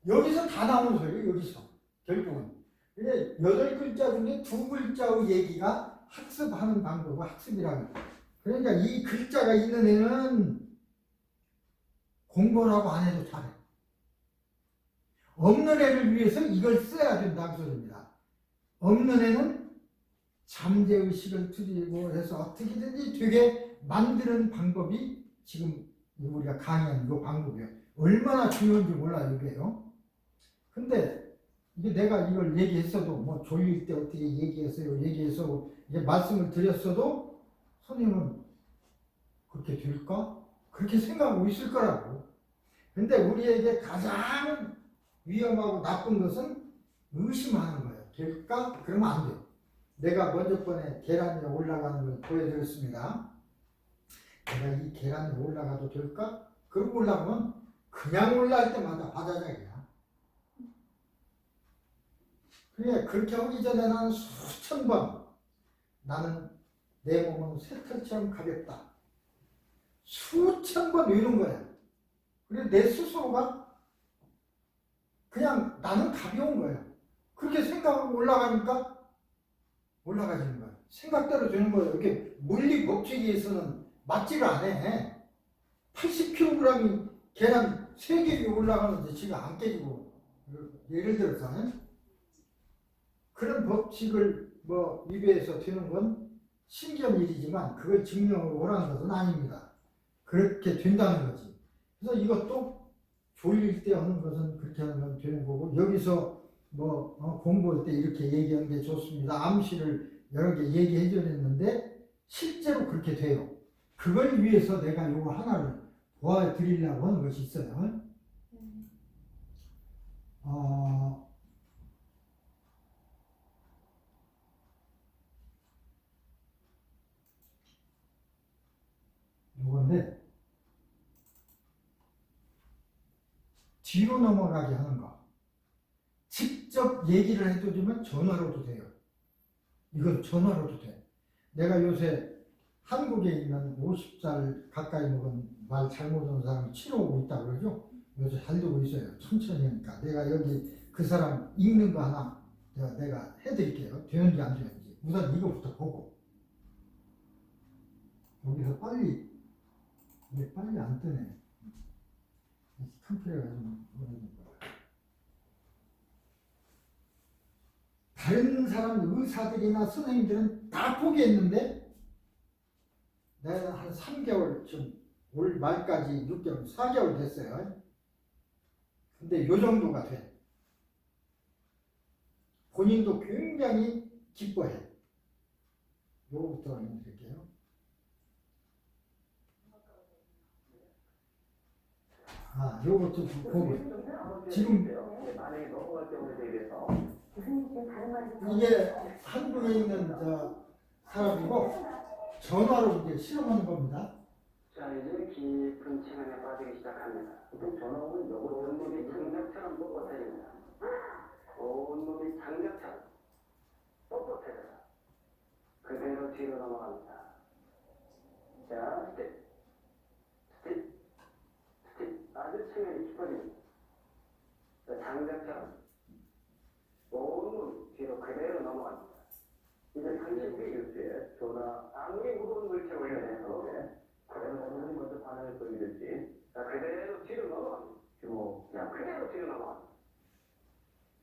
여기서 다 나오는 소리예요, 여기서. 결국은. 근데 8글자 중에 2글자의 얘기가 학습하는 방법의 학습이라는 거예요. 그러니까 이 글자가 있는 애는 공부라고 안 해도 잘해. 없는 애를 위해서 이걸 써야 된다, 그 소리입니다. 없는 애는 잠재의식을 들이고 해서 어떻게든지 되게 만드는 방법이 지금 우리가 강의하는 이 방법이에요. 얼마나 중요한지 몰라요, 이게요. 근데 이게 내가 이걸 얘기했어도 뭐 졸릴 때 어떻게 얘기했어요, 얘기해서 이제 말씀을 드렸어도 선생님은 그렇게 될까? 그렇게 생각하고 있을 거라고. 근데 우리에게 가장 위험하고 나쁜 것은 의심하는 거예요. 될까? 그러면 안 돼요. 내가 먼저 번에 계란 위에 올라가는 걸 보여드렸습니다. 내가 이 계란 위에 올라가도 될까? 그러고 올라가면 그냥 올라갈 때마다 바다작이야. 그래, 그렇게 하기 전에 나는 수천 번 나는 내 몸은 쇠털처럼 가볍다. 수천 번 외우는 거야. 그래, 내 스스로가 그냥 나는 가벼운 거예요. 그렇게 생각하고 올라가니까 올라가지는 거예요. 생각대로 되는 거예요. 이렇게 물리 법칙에서는 맞지를 않아. 80kg이 계란 3개 위에 올라가는데 지금 안 깨지고, 예를 들어서 그런 법칙을 뭐 위배해서 되는 건 신기한 일이지만 그걸 증명을 원하는 것은 아닙니다. 그렇게 된다는 거지. 그래서 이것도 졸릴 때 하는 것은 그렇게 하는 건 되는 거고, 여기서 뭐 공부할 때 이렇게 얘기하는 게 좋습니다. 암시를 여러 개 얘기해 드렸는데 실제로 그렇게 돼요. 그걸 위해서 내가 요거 하나를 보여드리려고 하는 것이 있어요. 요건데 뒤로 넘어가게 하는 거. 직접 얘기를 해드리면 전화로도 돼요. 이건 전화로도 돼. 내가 요새 한국에 있는 50살 가까이 먹은 말 잘못하는 사람이 치료하고 있다고 그러죠. 요새 잘 되고 있어요. 천천히 하니까. 내가 여기 그 사람 읽는 거 하나 내가 해드릴게요. 되는지 안 되는지. 우선 이거부터 보고. 여기서 빨리, 이게 빨리 안 뜨네. 컴퓨터가 좀 오래된 거야. 다른 사람 의사들이나 선생님들은 다 포기했는데 내가 한 3개월 좀 올 말까지 6개월, 4개월 됐어요. 근데 요 정도가 돼. 본인도 굉장히 기뻐해. 요거부터 알려드릴게요. 요것도 보고 지금 이게 한국에 있는 사람이고 전화로 이제 실험하는 겁니다. 자, 이제 깊은 체감에 빠지기 시작합니다. 전화 오면 역으로 온몸이 장작처럼 뻣뻣해집니다. 온몸이 장작처럼 뻣뻣해져서 그대로 뒤로 넘어갑니다. 자, 스텝, 스텝, 스텝. 아주 체면이 깊어집니다. 자, 장작처럼 온몸 뒤로 그대로 넘어갑니다. 이제 당신 위 교수의 전화 아무리 무거운 물체를 올려내서 과연 어느 분이 먼저 반응을 보이게 자, 그대로 뒤로 넘어갑니다. 주목. 자, 그대로 뒤로 넘어갑니다.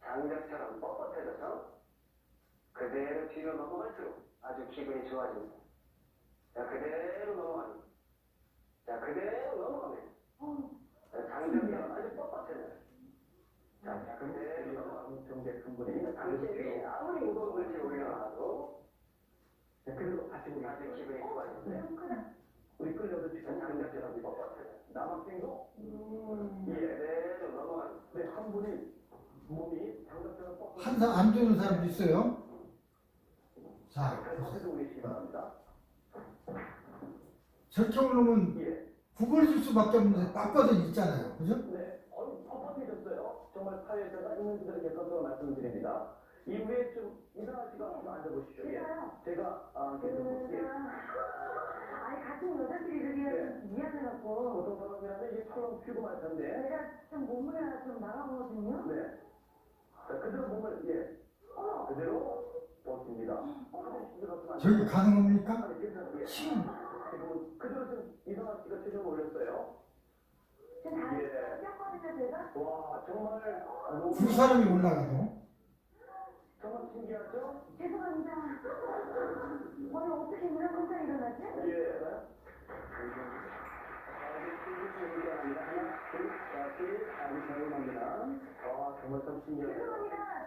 장작처럼 뻣뻣해져서 그대로 뒤로 넘어갈수록 아주 기분이 좋아집니다. 자, 그대로 넘어갑니다. 자, 그대로 넘어갑니다. 자, 장작처럼 아주 뻣뻣해져요. 자, 그대로 넘어갑니다. 정대 큰 분이 당신이 아무리 무거운 물체를 올려놔도 그리고 다시 우리 아주 기분이 좋아집니다. 우리 끌려도 지금 장작처럼 뻣뻣해져요. 남학생도 그대로 넘어갑니다. 네, 한 분이 몸이 장작처럼 뻑뻑 항상 안 되는 사람도 있어요. 자, 보세요. 해도 오시기 바랍니다. 저렇게 올라오면 예. 구걸 줄 수밖에 없는데 바꿔서 있잖아요. 그죠? 네, 뻣뻣해졌어요. 정말 사회자가 있는 그대로 객관적으로 말씀드립니다. 이후에 좀 이상한 씨가 좀 앉아보시죠. 예. 제가 계속 예. 아니 같은 여자끼리 이렇게 미안해갖고 보통 사람이라면 이게 촬영 튀고 말 텐데. 제가 좀 몸무게가 좀 나가거든요. 네. 자, 그대로 몸을 예. 그대로 벗습니다. 저기 가능합니까? 아니, 괜찮아요. 예. 지금 지금 그대로 좀 이상한 씨가 체중을 올렸어요. 지금 다 예. 쪘거든요 제가. 와, 정말 두 사람이 올라가도 정말 신기하죠? 죄송합니다. 오늘 어떻게 이런 건가 일어나지? 예. 정말 참 신기하네요. 죄송합니다.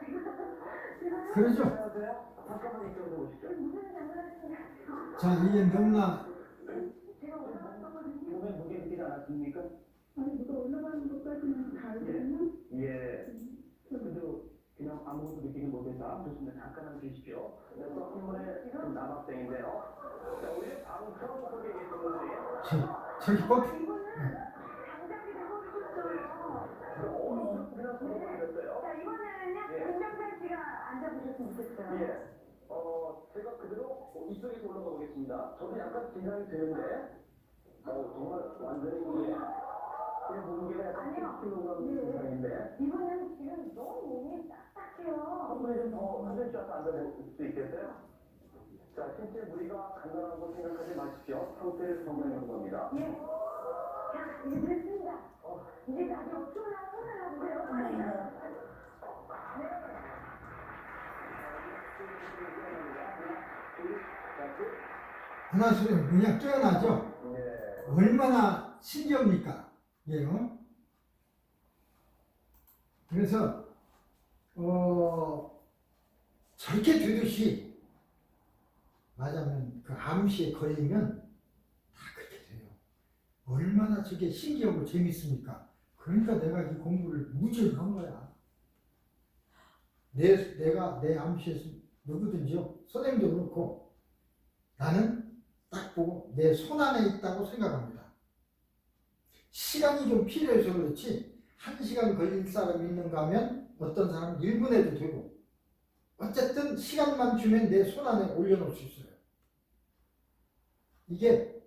지금 그러죠? 안녕하세요. 잠깐만 이쪽으로 오시죠. 무슨 장난하시는 자, 이게 너무나 제가 올라갔거든요. 몸에 무게 느끼지 않았습니까? 아니 누가 올라가는 것까지는 다 알거든요. 예. 그래도 그냥 아무것도 느끼지 못해서 좋습니다. 잠깐만 계십시오. 네, 또 한번에 남학생인데요. 자, 우리 방청 속에 계신 분들이 저기 뻗 이거는 당장이 되고 싶어요. 그냥 소리가 들렸어요. 자 이거는요 예. 김정선 씨가 앉아보셨으면 좋겠어요. 예. 제가 그대로 이쪽에서 올라가 보겠습니다. 저도 약간 긴장이 되는데, 정말 완전히 이게 제 몸무게가 약간 아니요. 10kg 이상인데, 이분은 지금 너무 몸이 딱딱해요. 한 분이 좀더한 잔씩 와서 앉아볼 수 있겠어요? 자, 신체 무리가 간단한 거 생각하지 마십시오. 상태를 정리하는 겁니다. 예. 자, 이제 됐습니다. 이제 나중에 엄청나게 혼나주세요. 하나 소리 그냥 뛰어나죠? 네. 얼마나 신기합니까? 예요. 그래서 저렇게 되듯이 맞으면 그 암시에 걸리면 다 그렇게 돼요. 얼마나 저게 신기하고 재밌습니까? 그러니까 내가 이 공부를 무지하게 한 거야. 내가 내 암시에서 누구든지요, 선생님도 그렇고 나는 딱 보고 내 손 안에 있다고 생각합니다. 시간이 좀 필요해서 그렇지 1시간 걸릴 사람이 있는가 하면 어떤 사람은 1분에도 되고 어쨌든 시간만 주면 내 손 안에 올려놓을 수 있어요. 이게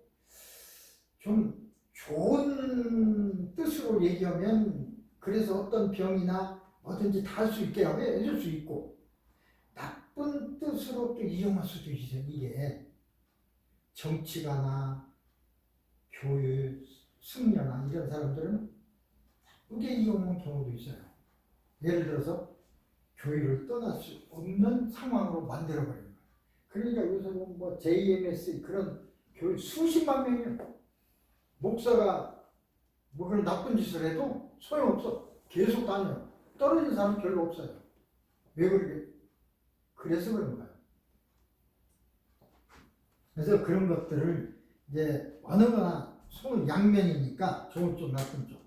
좀 좋은 뜻으로 얘기하면 그래서 어떤 병이나 뭐든지 다 할 수 있게 해줄 수 있고 나쁜 뜻으로 또 이용할 수도 있어요. 이게 정치가나 교육, 승려나 이런 사람들은 나쁘게 이용하는 경우도 있어요. 예를 들어서 교회를 떠날 수 없는 상황으로 만들어버리는 거예요. 그러니까 요새 뭐 JMS 그런 교회 수십만 명이에요. 목사가 뭐 그런 나쁜 짓을 해도 소용없어. 계속 다녀요. 떨어진 사람 별로 없어요. 왜 그러게? 그래서 그런 거예요. 그래서 그런 것들을 이제 어느 거나 손은 양면이니까 좋은 쪽, 나쁜 쪽.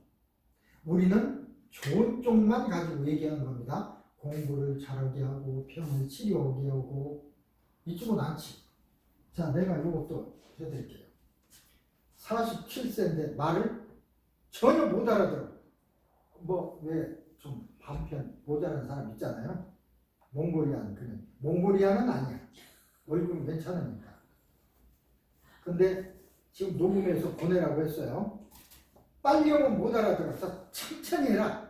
우리는 좋은 쪽만 가지고 얘기하는 겁니다. 공부를 잘하게 하고 병을 치료하게 하고 이쪽은 않지. 자, 내가 이것도 해드릴게요. 47세인데 말을 전혀 못 알아들어. 뭐 왜 좀 반편 모자란 사람 있잖아요. 몽골이안 그는 몽골이안은 아니야. 얼굴은 괜찮으니까. 근데 지금 녹음해서 보내라고 했어요. 빨리 오면 못 알아들어서 천천히 해라.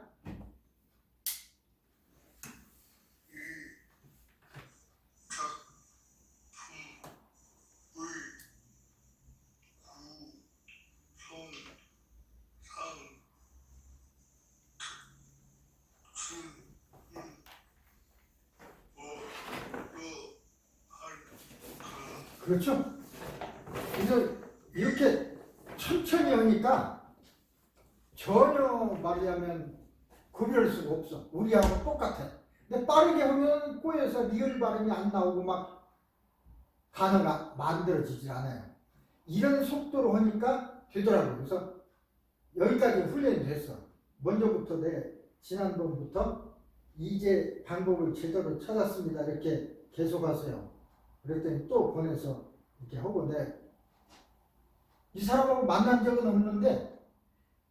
그렇죠? 그래서 이렇게 천천히 하니까 전혀 말하자면 구별할 수가 없어. 우리하고 똑같아. 근데 빠르게 하면 꼬여서 리을 발음이 안 나오고 막 단어가 만들어지질 않아요. 이런 속도로 하니까 되더라고요. 그래서 여기까지 훈련이 됐어. 먼저부터 지난번부터 이제 방법을 제대로 찾았습니다. 이렇게 계속하세요. 그랬더니 또 보내서 이렇게 하고 이 사람하고 만난 적은 없는데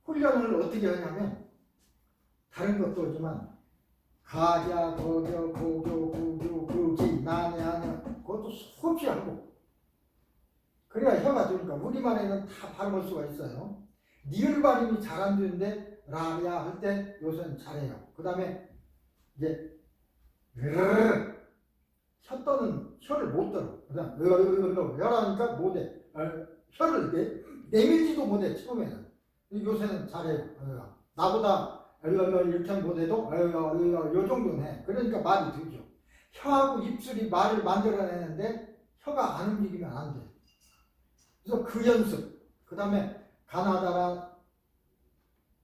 훈련을 어떻게 하냐면 다른 것도 하지만 가자, 거겨, 고교, 구교, 그기, 나네, 아네 그것도 수없이 하고 그래야 혀가 되니까 우리말에는 다 발음할 수가 있어요. 니을 발음이 잘 안 되는데 라야 할 때 요새는 잘해요. 그 다음에 이제 혀 떠는 혀를 못 들어. 그다음 열하니까 못해. 혀를 내밀지도 못해 처음에는. 요새는 잘해요. 나보다 이렇게 못해도 요 정도는 해. 그러니까 말이 되죠. 혀하고 입술이 말을 만들어내는데 혀가 안 움직이면 안 돼. 그래서 그 연습. 그 다음에 가나다라,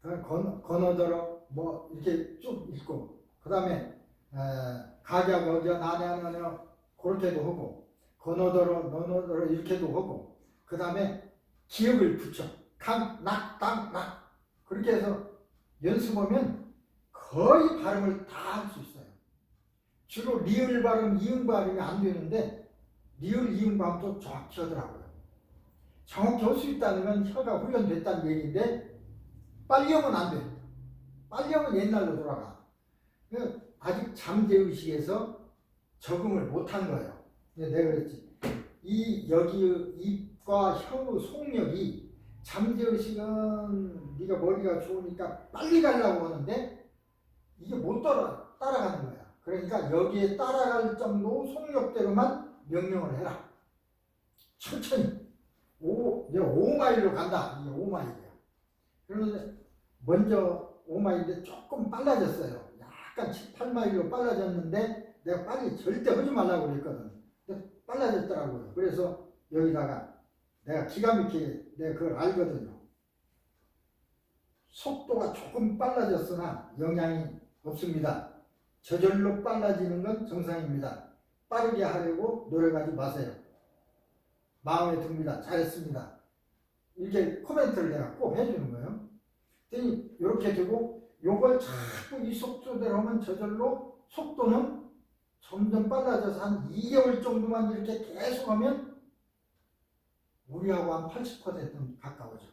건어더러 뭐 이렇게 쭉 읽고. 그 다음에 가자, 거자, 나냐, 그렇게도 하고, 건어더러, 너너더러 이렇게도 하고, 그 다음에 기억을 붙여. 강, 낙, 땅, 낙. 그렇게 해서 연습하면 거의 발음을 다 할 수 있어요. 주로 리을 발음, 이응 발음이 안 되는데, 리을, 이응 발음도 정확히 하더라고요. 정확히 할 수 있다는 건 혀가 훈련됐다는 얘기인데, 빨리 하면 안 돼. 빨리 하면 옛날로 돌아가. 아직 잠재의식에서 적응을 못한 거예요. 내가 그랬지. 여기 입과 혀의 속력이 잠재의식은 네가 머리가 좋으니까 빨리 가려고 하는데 이게 못 따라가는 거야. 그러니까 여기에 따라갈 정도 속력대로만 명령을 해라. 천천히. 내가 5마일로 간다. 이게 5마일이야. 그런데 먼저 5마일인데 조금 빨라졌어요. 약간 7, 8마일로 빨라졌는데 내가 빨리 절대 하지 말라고 그랬거든. 근데 빨라졌더라고요. 그래서 여기다가 내가 기가 막히게 내가 그걸 알거든요. 속도가 조금 빨라졌으나 영향이 없습니다. 저절로 빨라지는 건 정상입니다. 빠르게 하려고 노력하지 마세요. 마음에 듭니다. 잘했습니다. 이렇게 코멘트를 내가 꼭 해주는 거예요. 그랬더니 이렇게 되고 요걸 자꾸 이 속도대로 하면 저절로 속도는 점점 빨라져서 한 2개월 정도만 이렇게 계속 하면 우리하고 한 80%는 가까워져.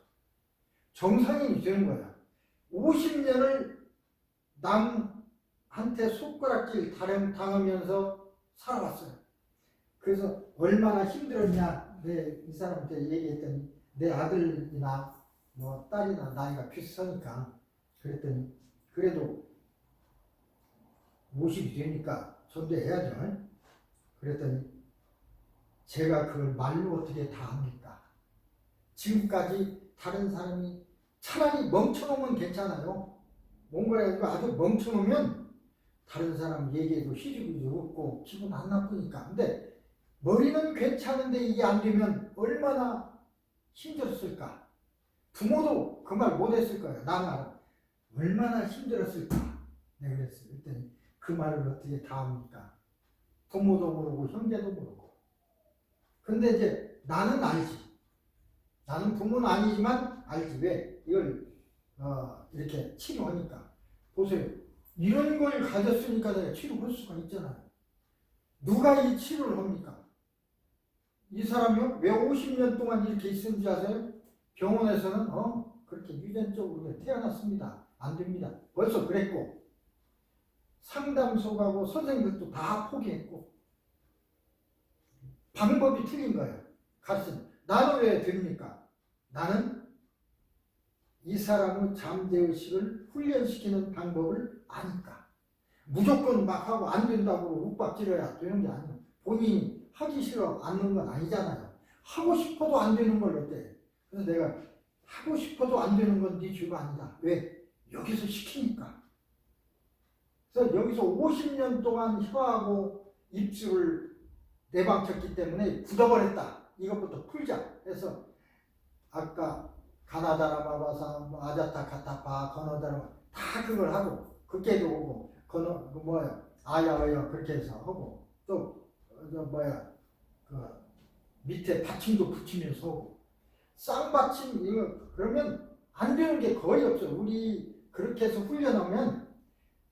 정상인이 되는 거야. 50년을 남한테 손가락질 당하면서 살아왔어요. 그래서 얼마나 힘들었냐 이 사람한테 얘기했더니 내 아들이나 뭐 딸이나 나이가 비슷하니까 그랬더니 그래도 50이 되니까 존대해야죠. 그랬더니 제가 그걸 말로 어떻게 다 합니까? 지금까지 다른 사람이 차라리 멍청하면 괜찮아요. 몽골에 아주 멍청하면 다른 사람 얘기해도 희죽이도 없고 기분 안 나쁘니까. 근데 머리는 괜찮은데 이게 안 되면 얼마나 힘들었을까? 부모도 그 말 못했을 거예요. 나는 얼마나 힘들었을까? 내가 그랬어요. 그랬더니 그 말을 어떻게 다 합니까? 부모도 모르고 형제도 모르고. 근데 이제 나는 알지. 나는 부모는 아니지만 알지. 왜? 이걸 이렇게 치료하니까. 보세요. 이런 걸 가졌으니까 내가 치료할 수가 있잖아요. 누가 이 치료를 합니까? 이 사람이요? 왜 50년 동안 이렇게 있는지 아세요? 병원에서는 그렇게 유전적으로 태어났습니다. 안 됩니다. 벌써 그랬고 상담소하고 선생님들도 다 포기했고 방법이 틀린 거예요. 가르치는. 나는 왜 됩니까? 나는 이 사람의 잠재의식을 훈련시키는 방법을 아니까. 무조건 막 하고 안 된다고 윽박지러야 되는 게 아니에요. 본인이 하기 싫어 않는 건 아니잖아요. 하고 싶어도 안 되는 걸 어때? 그래서 내가 하고 싶어도 안 되는 건 네 죄가 아니다. 왜? 여기서 시키니까. 그래서 여기서 50년 동안 혀하고 입술을 내방쳤기 때문에 굳어버렸다. 이것부터 풀자. 해서 아까 가나다라마바사, 아자타카타파, 거너다라마 다 그걸 하고 그게도 오고 아야어여 그렇게 해서 하고 또 그 밑에 받침도 붙이면서 하고 쌍받침 이거 그러면 안 되는 게 거의 없어요. 우리 그렇게 해서 훈련하면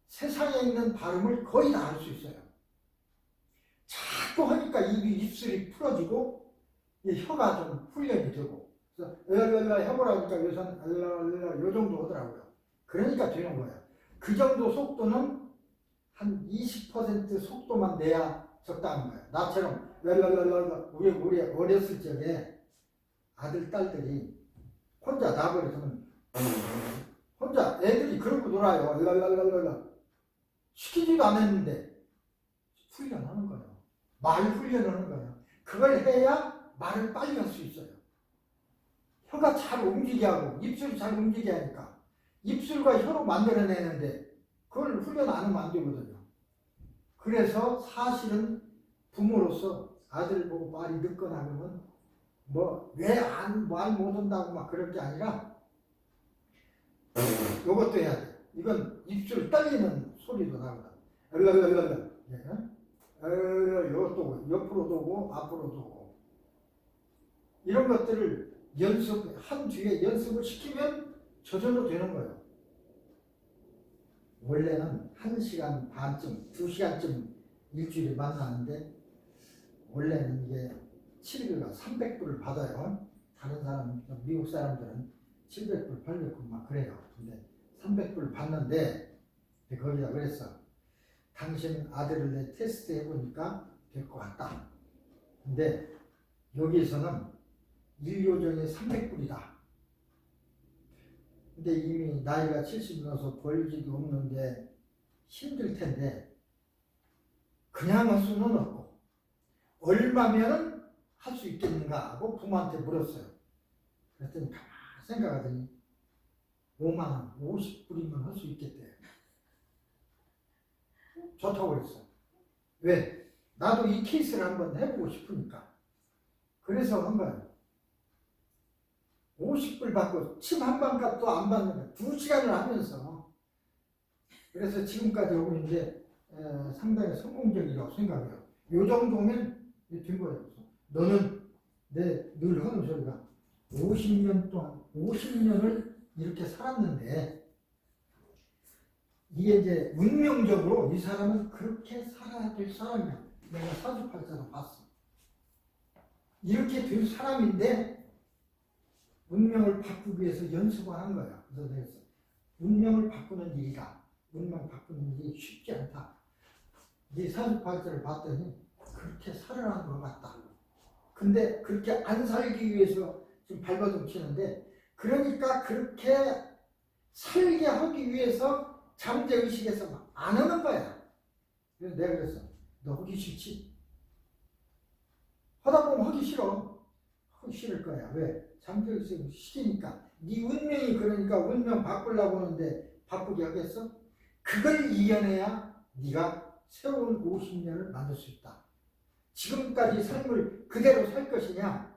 세상에 있는 발음을 거의 다 할 수 있어요. 자꾸 하니까 입술이 풀어지고 혀가 좀 훈련이 되고 그래서 을랄랄라 해보라니까 요새는 을랄랄라 요 정도 하더라고요. 그러니까 되는 거예요. 그 정도 속도는 한 20% 속도만 내야 적당한 거예요. 나처럼 을랄랄라 우리 어렸을 적에 아들 딸들이 혼자 나버려서는 혼자 애들이 그러고 놀아요. 을랄랄랄라 시키지도 않았는데 훈련하는 거예요. 말 훈련하는 거예요. 그걸 해야 말을 빨리 할 수 있어요. 혀가 잘 움직이게 하고 입술이 잘 움직이게 하니까 입술과 혀로 만들어내는데 그걸 훈련 안 하면 안 되거든요. 그래서 사실은 부모로서 아들 보고 말이 늦거나 그러면 왜 말 못한다고 막 그럴 게 아니라 요것도 해야 돼. 이건 입술 떨리는 소리도 나거든. 이것도 옆으로 도고 앞으로 도고 이런 것들을 한 뒤에 연습을 시키면 저절로 되는 거예요. 원래는 1시간 반쯤, 2시간쯤 일주일에 만나는데 원래는 이게 7일가 300불을 받아요. 다른 사람, 미국 사람들은 700불, 800불 막 그래요. 근데 300불 받는데 거기다 그랬어. 당신 아들을 내 테스트 해보니까 될 것 같다. 근데 여기에서는 일요정이 300불이다. 근데 이미 나이가 70 넘어서 벌지도 없는데 힘들 텐데 그냥 할 수는 없고 얼마면 할 수 있겠는가 하고 부모한테 물었어요. 그랬더니 가만히 생각하더니 5만원, 50불이면 할 수 있겠대. 좋다고 그랬어. 왜? 나도 이 케이스를 한번 해보고 싶으니까. 그래서 한 거예요. 50불 받고 침 한 방 값도 안 받는 거예요. 2시간을 하면서. 그래서 지금까지 오고 있는데 상당히 성공적이라고 생각해요. 요 정도면 된 거예요. 너는 늘 하는 소리가 50년 동안 50년을 이렇게 살았는데 이게 이제 운명적으로 이 사람은 그렇게 살아야 될 사람이야. 내가 사주팔자로 봤어. 이렇게 될 사람인데 운명을 바꾸기 위해서 연습을 한 거야. 그래서 운명을 바꾸는 일이다. 운명 바꾸는 일이 쉽지 않다. 네 사주팔자를 봤더니 그렇게 살아난 것 같다. 근데 그렇게 안 살기 위해서 지금 발버둥 치는데 그러니까 그렇게 살게 하기 위해서 잠재의식에서 막 안 하는 거야. 그래서 내가 그랬어. 너 하기 싫지? 하다 보면 하기 싫어. 하기 싫을 거야. 왜? 잠재의식을 시키니까. 네 운명이 그러니까 운명 바꾸려고 하는데 바꾸게 하겠어? 그걸 이겨내야 네가 새로운 50년을 만들 수 있다. 지금까지 삶을 그대로 살 것이냐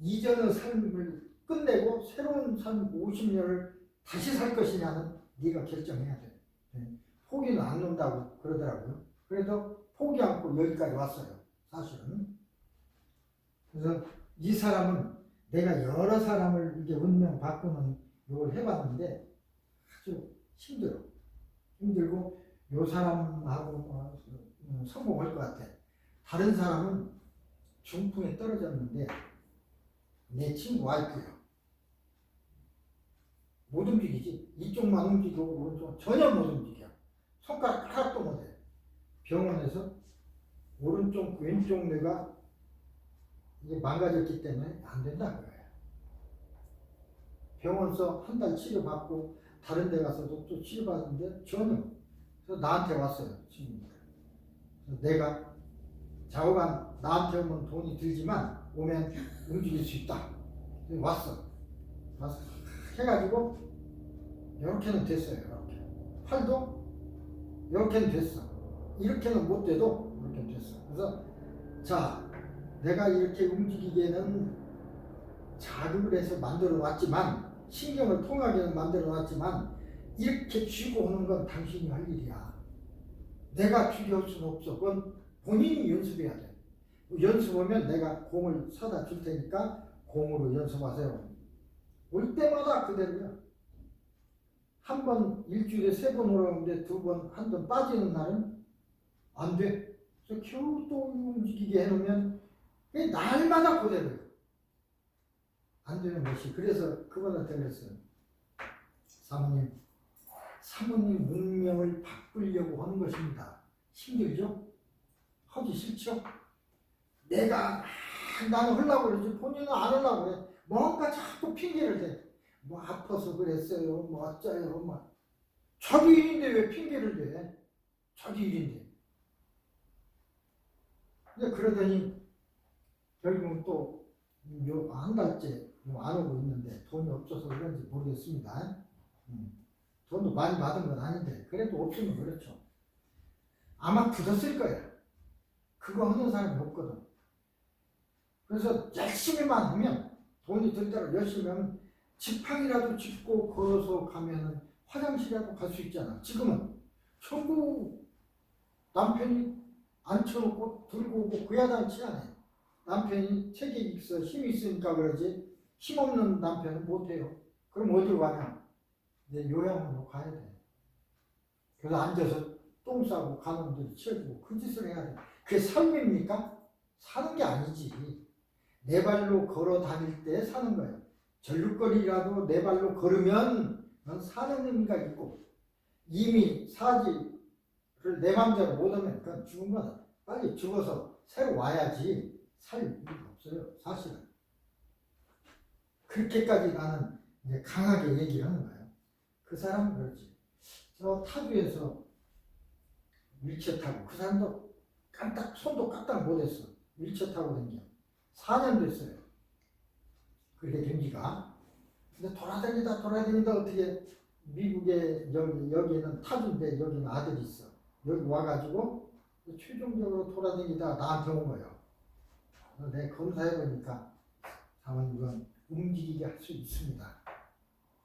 이전의 삶을 끝내고 새로운 삶 50년을 다시 살 것이냐는 네가 결정해야 돼. 포기는 안 논다고 그러더라고요. 그래도 포기 않고 여기까지 왔어요. 사실은. 그래서 이 사람은 내가 여러 사람을 이게 운명 바꾸는 이걸 해봤는데 아주 힘들고 이 사람하고 성공할 것 같아. 다른 사람은 중풍에 떨어졌는데 내 친구 와이프예요. 못 움직이지. 이쪽만 움직이고 오른쪽 전혀 못 움직여. 손가락 하나도 못 해. 병원에서 오른쪽 왼쪽 뇌가 이게 망가졌기 때문에 안 된다 그거예요. 병원에서 한 달 치료받고 다른 데 가서도 또 치료받는데 전혀. 그래서 나한테 왔어요 친구들. 그래서 내가 좌우간 나한테 오면 돈이 들지만 오면 움직일 수 있다. 그래서 왔어 해가지고 이렇게는 됐어요. 이렇게 팔도 이렇게는 됐어. 이렇게는 못 돼도 이렇게 됐어. 그래서 자 내가 이렇게 움직이게는 자극을 해서 만들어 놨지만 신경을 통하게는 만들어 놨지만 이렇게 쥐고 오는 건 당신이 할 일이야. 내가 쥐게 할 수는 없어. 그건 본인이 연습해야 돼. 연습하면 내가 공을 사다 줄 테니까 공으로 연습하세요. 올 때마다 그대로야. 한 번 일주일에 3번 오라는데 2번, 한 번 빠지는 날은 안 돼. 그래서 겨우 또 움직이게 해놓으면 날마다 그대로야. 안 되는 것이. 그래서 그분한테 그랬어요. 사모님 운명을 바꾸려고 하는 것입니다. 힘들죠? 하기 싫죠? 내가 나는 하려고 그러지 본인은 안 하려고 그래. 뭔가 자꾸 핑계를 대. 뭐 아파서 그랬어요. 뭐 어쩌요. 뭐 자기 일인데 왜 핑계를 대? 자기 일인데. 근데 그러더니 결국은 또 한 달째 안 오고 있는데 돈이 없어서 그런지 모르겠습니다. 돈도 많이 받은 건 아닌데 그래도 없으면 그렇죠. 아마 굳었을 거야. 그거 하는 사람이 없거든. 그래서 열심히만 하면 돈이 들더라도 열심히 하면 지팡이라도 짚고 걸어서 가면은 화장실이라도 갈 수 있잖아. 지금은 전부 남편이 앉혀놓고 들고 오고 그야단치 않아요. 남편이 책에 있어 힘이 있으니까 그러지 힘없는 남편은 못해요. 그럼 어디로 가냐? 내 요양원으로 가야 돼. 그래서 앉아서 똥 싸고 간원들이 치워주고 그 짓을 해야 돼. 그게 삶입니까? 사는 게 아니지. 내 발로 걸어 다닐 때 사는 거예요. 절룩거리라도 내 발로 걸으면 넌 사는 의미가 있고 이미 사지를 내 맘대로 못하면 그건 죽은 거다. 빨리 죽어서 새로 와야지 살 일이 없어요. 사실은. 그렇게까지 나는 이제 강하게 얘기를 하는 거예요. 그 사람은 그렇지. 저 타주에서 윌체어 타고 그 사람도 손도 까딱 못했어. 윌체어 타고 다녀. 4년 됐어요. 그렇게 된 지가. 근데 돌아다니다 어떻게 미국에 여기는 타주인데 여기는 아들이 있어. 여기 와가지고 최종적으로 돌아다니다 나한테 온 거예요. 내가 검사해보니까 사모님은 움직이게 할 수 있습니다.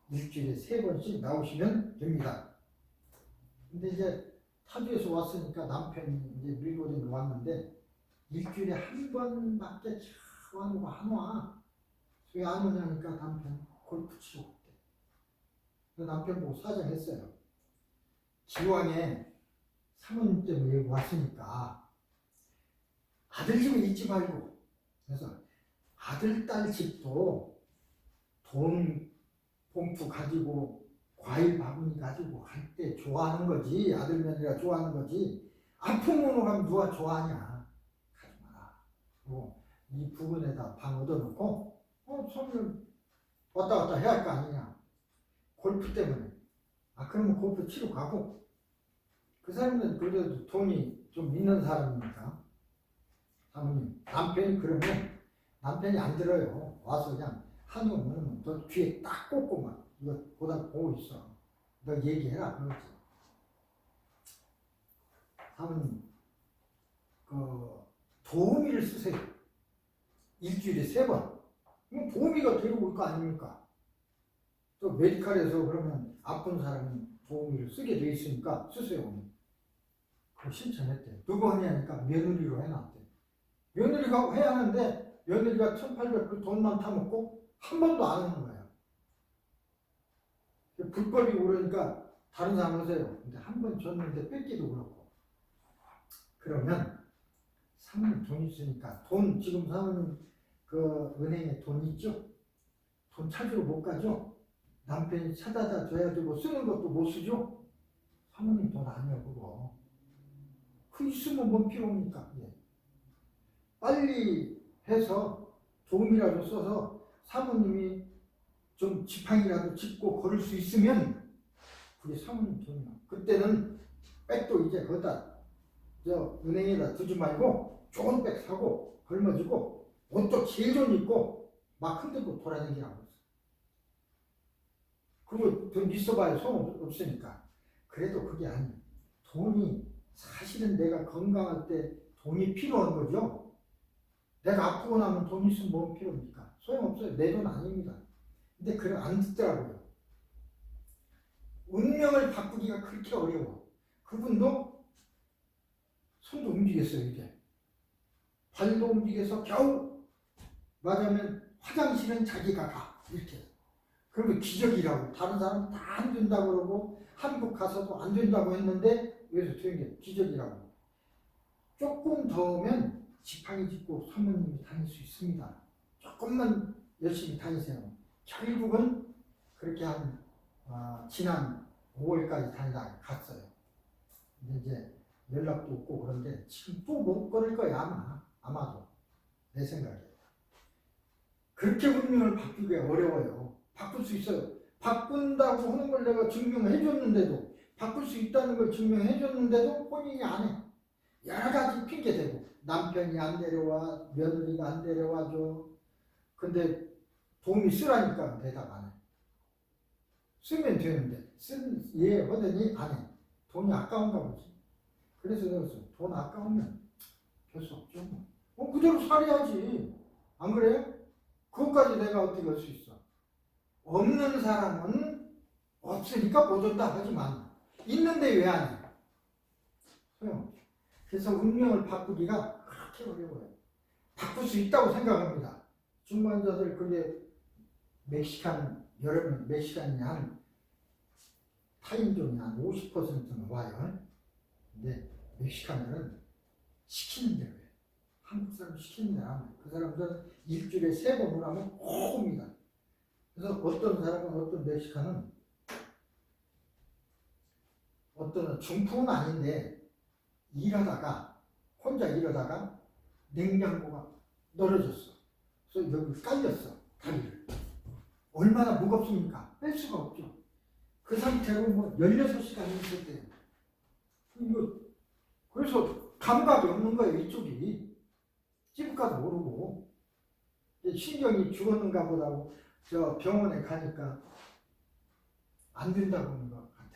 일주일에 3번씩 나오시면 됩니다. 근데 이제 타주에서 왔으니까 남편이 이제 밀고 댕겨 왔는데 일주일에 한 번밖에 안 오고 안 와. 왜 안 오냐니까 남편 골프 치러 갔대. 그래서 남편 보고 사정했어요. 기왕에 사모님 때문에 여기 왔으니까 아들 집에 있지 말고. 그래서 아들, 딸 집도 돈 봉투 가지고 과일 바구니 가지고 갈 때 좋아하는 거지. 아들 며느리가 좋아하는 거지. 아픈 몸으로 가면 누가 좋아하냐. 가지 마라. 이 부근에다 방 얻어놓고 손님 왔다 갔다 해야 할 거 아니냐. 골프 때문에. 그러면 골프 치러 가고. 그 사람은 그래도 돈이 좀 있는 사람이니까. 사모님 남편이 그러면 남편이 안 들어요. 와서 그냥 한우 먹으면 너 귀에 딱 꽂고만 이거 보다 보고 있어. 너 얘기해라 그러지. 사모님 그 도우미를 쓰세요. 일주일에 3번. 그럼 도우미가 데리고 올 거 아닙니까? 또 메디칼에서 그러면 아픈 사람은 도우미를 쓰게 돼 있으니까 쓰세요. 그거 신청했대. 누구 하냐니까 며느리로 해놨대. 며느리가 해야 하는데 며느리가 1,800불 돈만 타먹고 한 번도 안 하는 거야. 불법이 오르니까 다른 사람 하세요. 근데 한 번 줬는데 뺏기도 그렇고. 그러면 사모님 돈 있으니까 돈 지금 사모님 그 은행에 돈 있죠? 돈 찾으러 못 가죠? 남편이 찾아다 줘야 되고 쓰는 것도 못 쓰죠. 사모님 돈 아니야 그거. 그 있으면 뭔 필요입니까? 예. 빨리 해서 조금이라도 써서 사모님이 좀 지팡이라도 짚고 걸을 수 있으면 그게 사모님 돈이야. 그때는 백도 이제 거기다 저 은행에다 두지 말고 좋은 백 사고 걸머지고 옷도 제일 좋은 입고 막 흔들고 돌아다니라고 했어. 그리고 돈 있어봐야 소용 없으니까. 그래도 그게 아니에요. 돈이 사실은 내가 건강할 때 돈이 필요한 거죠. 내가 아프고 나면 돈 있으면 뭐 필요합니까? 소용없어요. 내 돈 아닙니다. 근데 그걸 안 듣더라고요. 운명을 바꾸기가 그렇게 어려워. 그분도 손도 움직였어요. 이제 발도 움직여서 겨우 맞으면 화장실은 자기가 가 이렇게. 그러면 기적이라고. 다른 사람은 다 안 된다고 그러고 한국 가서도 안 된다고 했는데 여기서 되는 게 기적이라고. 조금 더 오면 지팡이 짚고 사모님이 다닐 수 있습니다. 조금만 열심히 다니세요. 결국은 그렇게 한 지난 5월까지 다니다 갔어요. 근데 이제 연락도 없고 그런데 지금 또 못 걸을 거야 아마도 내 생각에. 그렇게 운명을 바꾸기가 어려워요. 바꿀 수 있어요. 바꾼다고 하는 걸 내가 증명해 줬는데도, 바꿀 수 있다는 걸 증명해 줬는데도 본인이 안 해. 여러 가지 핑계 대고 남편이 안 데려와, 며느리가 안 데려와줘. 근데 도움이 쓰라니까 대답 안 해. 쓰면 되는데 예 하더니 안 해. 돈이 아까운가 보지. 그래서 내가 돈 아까우면 별 수 없죠. 그대로 살아야지. 안 그래요? 그것까지 내가 어떻게 할 수 있어? 없는 사람은 없으니까 못 온다 하지만 있는데 왜 안 해? 소용없죠. 그래서 운명을 바꾸기가 그렇게 어려워요. 바꿀 수 있다고 생각합니다. 중반자들 그게 여러분 멕시칸이 한 타인종이 한 50%는 와요. 근데 멕시칸들은 시키는 대로 해요. 한국 사람 시키는 대로 하면 그 사람들은 일주일에 3번을 하면 꼭 옵니다. 그래서 어떤 사람은 어떤 멕시칸은 어떤 중풍은 아닌데 혼자 일하다가 냉장고가 떨어졌어. 그래서 여기 깔렸어. 다리를. 얼마나 무겁습니까? 뺄 수가 없죠. 그 상태로 16시간 있었대요. 그래서 감각이 없는 거예요. 이쪽이. 찝을까도 모르고. 신경이 죽었는가 보다고 저 병원에 가니까 안 된다고 하는 것 같아.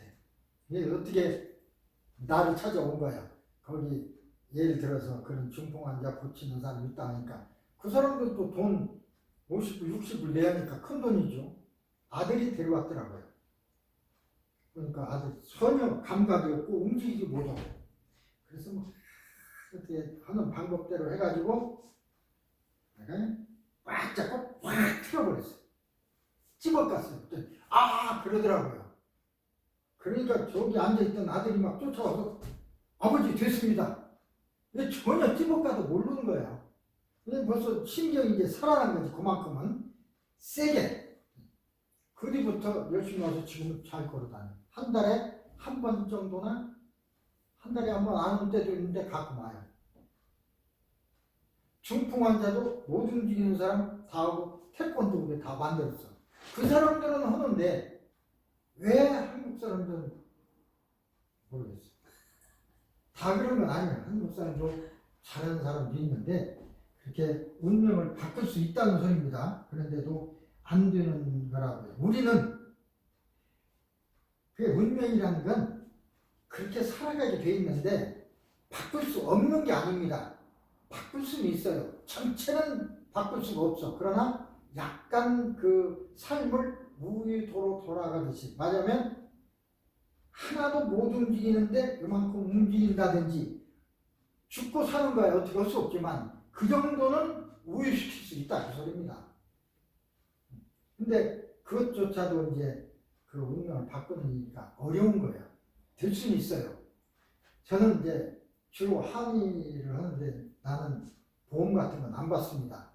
이게 어떻게 나를 찾아온 거야. 거기 예를 들어서 그런 중풍 환자 고치는 사람 있다 하니까 그 사람들도 돈 50불, 60불 내야 하니까 큰 돈이죠. 아들이 데려왔더라고요. 그러니까 아들 전혀 감각이 없고 움직이지 못하고. 그래서 어떻게 하는 방법대로 해가지고 내가 꽉 잡고 확 틀어버렸어요. 집어갔어요. 그러더라고요. 그러니까 저기 앉아있던 아들이 막 쫓아와서 아버지 됐습니다. 근데 전혀 집어가도 모르는 거야. 근데 벌써 신경이 이제 살아난 거지. 그만큼은 세게. 그 뒤부터 열심히 와서 지금은 잘 걸어다녀. 한 달에 한 번 정도나 한 달에 한 번 안 올 때도 있는데 가끔 와요. 중풍 환자도 못 움직이는 사람 다 하고 태권도 다 만들었어. 그 사람들은 하는데 왜 한국 사람들은 모르겠어. 다 그런 건 아니야. 한국 사람도 잘하는 사람도 있는데 그렇게 운명을 바꿀 수 있다는 소리입니다. 그런데도 안 되는 거라고요. 우리는 그 운명이라는 건 그렇게 살아가게 돼 있는데 바꿀 수 없는 게 아닙니다. 바꿀 수는 있어요. 전체는 바꿀 수가 없어. 그러나 약간 그 삶을 우유도로 돌아가듯이 말하자면 하나도 못 움직이는데 이만큼 움직인다든지 죽고 사는 거야. 어떻게 할 수 없지만 그 정도는 우유시킬 수 있다 그 소리입니다. 근데 그것조차도 이제 그 운명을 바꾸는 일이니까 어려운 거예요. 될 수는 있어요. 저는 이제 주로 항의를 하는데 나는 보험 같은 건 안 받습니다.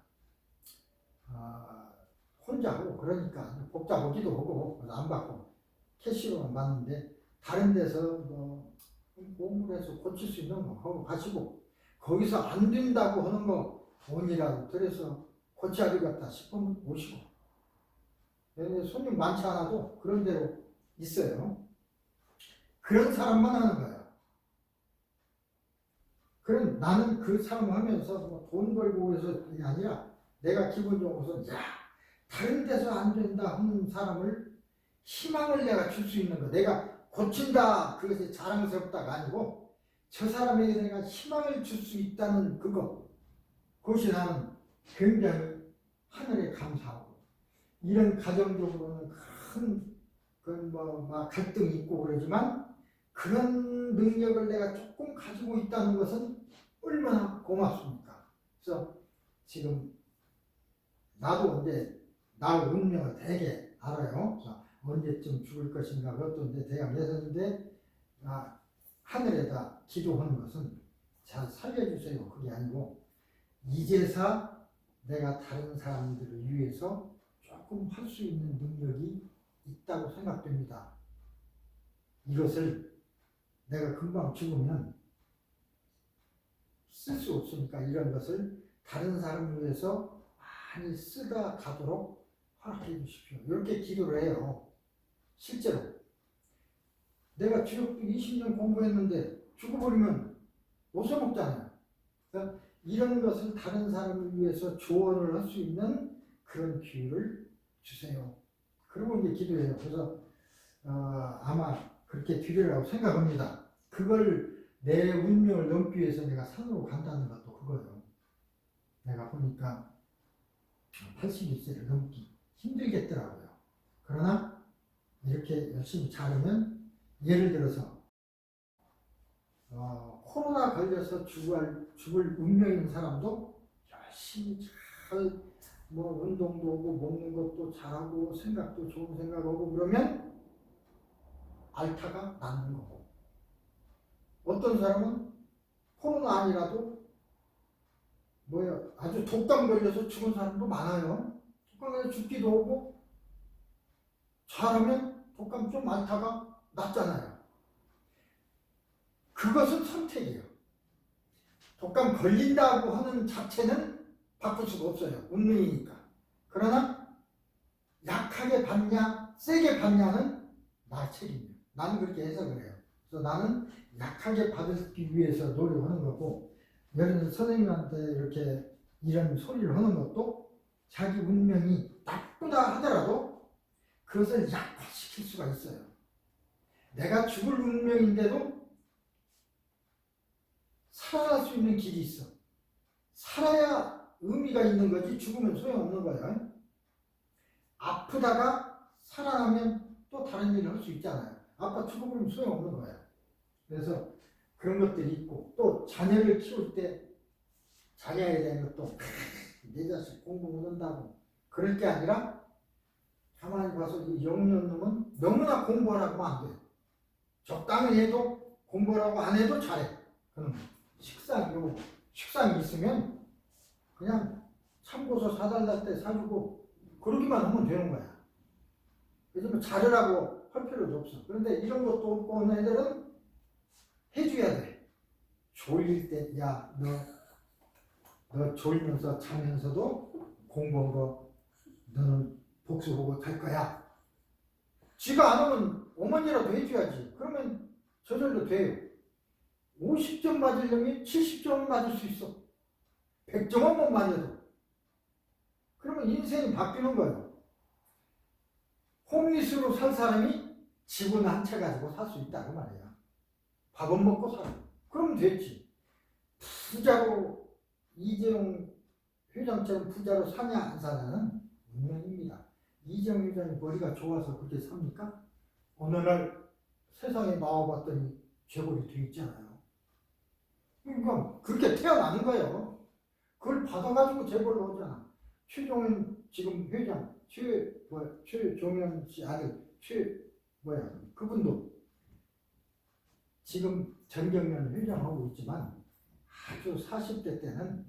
혼자 하고 그러니까 복잡하기도 하고 그래서 안 받고 캐시로만 받는데 다른 데서 뭐 몸을 해서 고칠 수 있는 거 하고 가시고 거기서 안 된다고 하는 거 돈이라도 들여서 고쳐야 되겠다 싶으면 오시고 손님 많지 않아도 그런 데로 있어요. 그런 사람만 하는 거예요. 그럼 나는 그 사람 하면서 뭐돈 벌고 해서 그게 아니라 내가 기본적으로 야 다른 데서 안 된다 하는 사람을 희망을 내가 줄 수 있는 거 내가 고친다 그것이 자랑스럽다가 아니고 저 사람에게 내가 희망을 줄 수 있다는 그것이 나는 굉장히 하늘에 감사하고 이런 가정적으로는 막 갈등이 있고 그러지만 그런 능력을 내가 조금 가지고 있다는 것은 얼마나 고맙습니까? 그래서 지금 나도 이제 나 운명을 되게 알아요. 언제쯤 죽을 것인가 어떤 데 대학 예선인데 하늘에다 기도하는 것은 잘 살려주세요 그게 아니고 이제서 내가 다른 사람들을 위해서 조금 할 수 있는 능력이 있다고 생각됩니다. 이것을 내가 금방 죽으면 쓸 수 없으니까 이런 것을 다른 사람을 위해서 많이 쓰다 가도록 허락해 주십시오. 이렇게 기도를 해요. 실제로 내가 주역도 20년 공부했는데 죽어버리면 못 써먹잖아요. 그러니까 이런 것을 다른 사람을 위해서 조언을 할 수 있는 그런 기회를 주세요. 그리고 이제 기도해요. 그래서 아마 그렇게 드리라고 생각합니다. 그걸 내 운명을 넘기 위해서 내가 산으로 간다는 것도 그거예요. 내가 보니까 82세를 넘기 힘들겠더라고요. 그러나 이렇게 열심히 자르면 예를 들어서 코로나 걸려서 죽을 운명인 사람도 열심히 잘 운동도 하고 먹는 것도 잘하고 생각도 좋은 생각하고 그러면 알타가 낫는 거고 어떤 사람은 코로나 아니라도 아주 독감 걸려서 죽은 사람도 많아요. 독감 걸려서 죽기도 하고 잘하면 독감 좀 앓다가 낫잖아요. 그것은 선택이에요. 독감 걸린다고 하는 자체는 바꿀 수가 없어요. 운명이니까. 그러나 약하게 받냐 세게 받냐는 나의 책임이에요. 나는 그렇게 해석을 해요. 그래서 나는 약하게 받기 위해서 노력하는 거고 예를 들어 선생님한테 이렇게 이런 소리를 하는 것도 자기 운명이 나쁘다 하더라도 그것을 약화시킬 수가 있어요. 내가 죽을 운명인데도 살아날 수 있는 길이 있어. 살아야 의미가 있는 거지 죽으면 소용없는 거예요. 아프다가 살아나면 또 다른 일을 할 수 있잖아요. 아빠 죽어버리면 소용없는 거예요. 그래서 그런 것들이 있고 또 자녀를 키울 때 자녀에 대한 것도 내 자식 공부 못한다고 그럴 게 아니라 가만히 봐서 이 영리한 놈은 너무나 공부하라고 하면 안 돼. 적당히 해도 공부하라고 안 해도 잘해. 그럼 식상이 있으면 그냥 참고서 사달랄 때 사주고 그러기만 하면 되는 거야. 그래서 뭐 잘하라고 할 필요도 없어. 그런데 이런 것도 없고 하는 애들은 해줘야 돼. 졸릴 때 야 너 졸면서 자면서도 공부한 거 너는 복습하고 갈 거야. 지가 안 하면 어머니라도 해줘야지. 그러면 저절로 돼요. 50점 맞을 놈이 70점 맞을 수 있어. 100점은 못 맞아도. 그러면 인생이 바뀌는 거예요. 홈리스로 살 사람이 집은 한 채 가지고 살 수 있다고 말이야. 밥은 먹고 살아. 그러면 됐지. 부자로 이재용 회장처럼 부자로 사냐 안 사냐는 운명입니다. 이재용 회장이 머리가 좋아서 그렇게 삽니까? 어느 날 세상에 나와봤더니 재벌이 돼 있잖아요. 그러니까 그렇게 태어나는 거예요. 그걸 받아가지고 재벌로 오잖아. 최종현 지금 회장 최종현 씨 아들 그분도 지금 전경련 회장하고 있지만 아주 40대 때는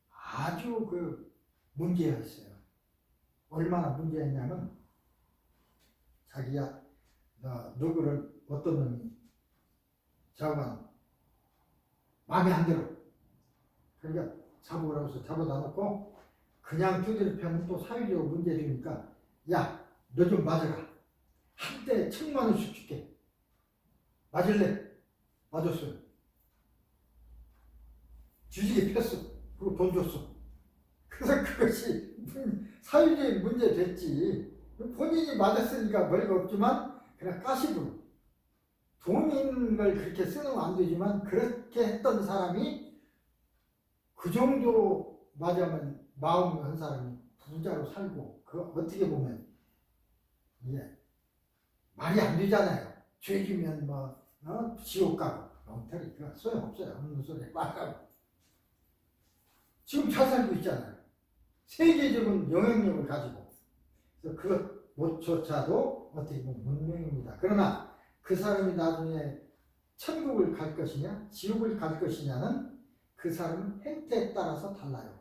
아주 그 문제였어요. 얼마나 문제였냐면 자기야 누구를 어떤 놈이 자관 마음에 안 들어. 그러니까 잡으라고 해서 잡아다 놓고 그냥 두드려 패면 또 사회적으로 문제 되니까 야 너 좀 맞아라. 한 대 1,000,000원씩 줄게. 맞을래? 맞았어요. 주식에 폈어. 그리고 돈 줬어. 그래서 그것이 사회적인 문제 됐지. 본인이 맞았으니까 별거 없지만 그냥 가십으로 돈 있는 걸 그렇게 쓰는 건 안 되지만 그렇게 했던 사람이 그 정도로 맞으면 마음 한 사람이 부자로 살고 그 어떻게 보면 이게 말이 안 되잖아요. 죄지면 지옥 가고 엉터리 그거 소용없어요. 없는 소리 말하고 지금 잘 살고 있잖아요. 세계적인 영향력을 가지고 그래서 그것조차도 어떻게 보면 문명입니다. 그러나 그 사람이 나중에 천국을 갈 것이냐 지옥을 갈 것이냐는 그 사람의 행태에 따라서 달라요.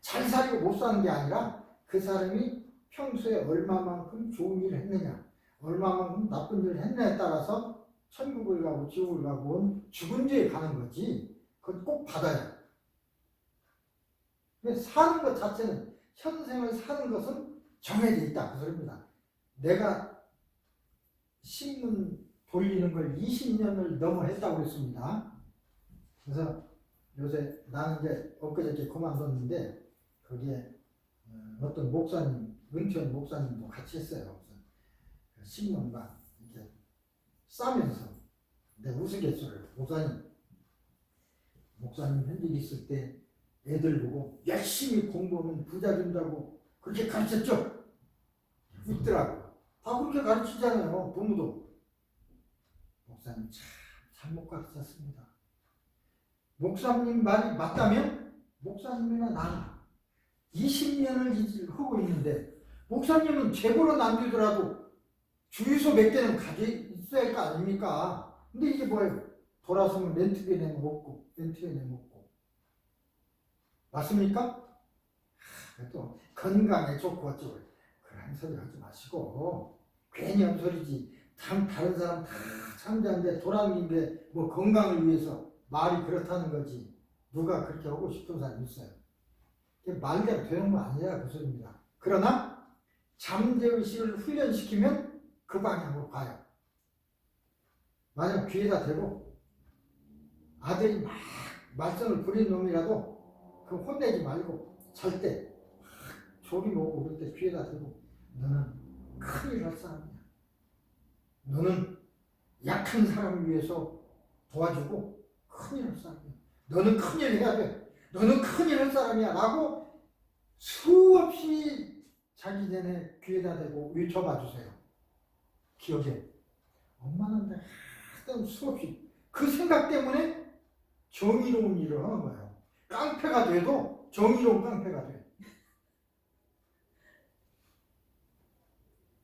잘 살고 못 사는 게 아니라 그 사람이 평소에 얼마만큼 좋은 일을 했느냐 얼마만큼 나쁜 일을 했느냐에 따라서 천국을 가고 지옥을 가고 죽은 뒤에 가는 거지 그건 꼭 받아야 돼. 사는 것 자체는 현생을 사는 것은 정해져 있다 그 소리입니다. 내가 신문 돌리는 걸 20년을 넘어 했다고 했습니다. 그래서 요새 나는 이제 엊그저께 그만뒀는데 거기에 어떤 목사님 은퇴한 목사님도 같이 했어요. 그래서 신문과 이렇게 싸면서 내 우스갯소리를 목사님 현직 있을 때 애들 보고 열심히 공부하면 부자 된다고 그렇게 가르쳤죠? 있더라고. 다 그렇게 가르치잖아요. 부모도. 목사님 참 잘못 가르쳤습니다. 목사님 말이 맞다면 목사님이나 나는 20년을 하고 있는데 목사님은 재고로 남기더라도 주유소 몇 개는 가지고 있어야 할 거 아닙니까? 근데 이게 뭐예요? 돌아서면 렌트비 내면 없고 렌트비 내면 없고 맞습니까? 또 건강에 좋고 어쩌고 그런 소리 하지 마시고 괜히 한 소리지 다른 사람 다 참자인데 돌아다니는데 뭐 건강을 위해서 말이 그렇다는 거지 누가 그렇게 하고 싶은 사람이 있어요. 말대로 되는 거 아니라 그 소리입니다. 그러나 잠재의식을 훈련시키면 그 방향으로 가요. 만약 귀에다 대고 아들이 막 말썽을 부리는 놈이라도 그 혼내지 말고 잘 때 조리 먹고 그럴 때 귀에다 대고 너는 큰일 할 사람이야. 너는 약한 사람을 위해서 도와주고 큰일 할 사람이야. 너는 큰일 해야 돼. 너는 큰일 할 사람이야. 라고 수없이 자기 전에 귀에다 대고 외쳐봐 주세요. 기억에. 엄마는 하여튼 수없이 그 생각 때문에 정의로운 일을 하는 거예요. 깡패가 돼도 정의로운 깡패가 돼.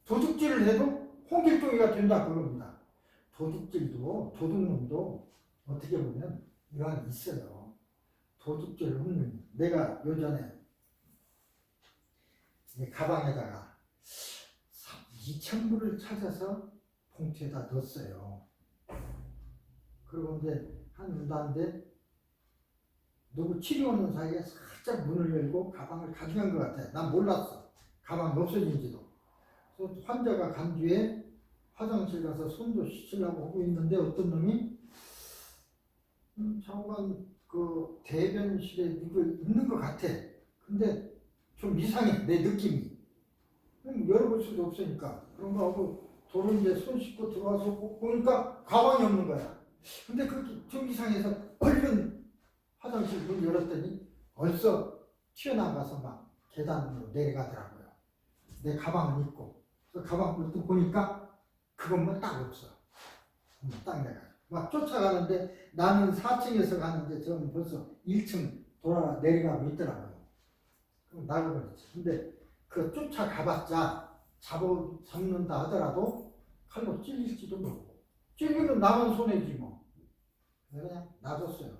도둑질을 해도 홍길동이가 된다 그겁니다. 도둑질도 도둑놈도 어떻게 보면 이건 있어요. 도둑질 훔는 내가 요전에 가방에다가 2,000불을 찾아서 봉투에다 넣었어요. 그리고 이제 한다는데 누구 치료 오는 사이에 살짝 문을 열고 가방을 가져간 것 같아. 난 몰랐어. 가방이 없어진지도. 그래서 환자가 간 뒤에 화장실 가서 손도 씻으려고 하고 있는데 어떤 놈이 장관 그 대변실에 이거 있는 것 같아. 근데 좀 이상해 내 느낌이. 열어볼 수도 없으니까 그런 거 하고 도로 이제 손 씻고 들어와서 보니까 가방이 없는 거야. 근데 그렇게 좀 이상해서 얼른 화장실 문 열었더니 벌써 튀어나가서 막 계단으로 내려가더라고요. 내 가방은 있고. 그래서 가방 또 보니까 그것만 딱 없어. 딱 내가 막 쫓아가는데 나는 4층에서 가는데 저는 벌써 1층 돌아 내려가고 있더라고요. 그럼 나가버렸지. 근데 그 쫓아가봤자 잡는다 하더라도 칼로 찔릴지도 모르고 찔리면 나만 손해지 뭐. 그냥 놔뒀어요.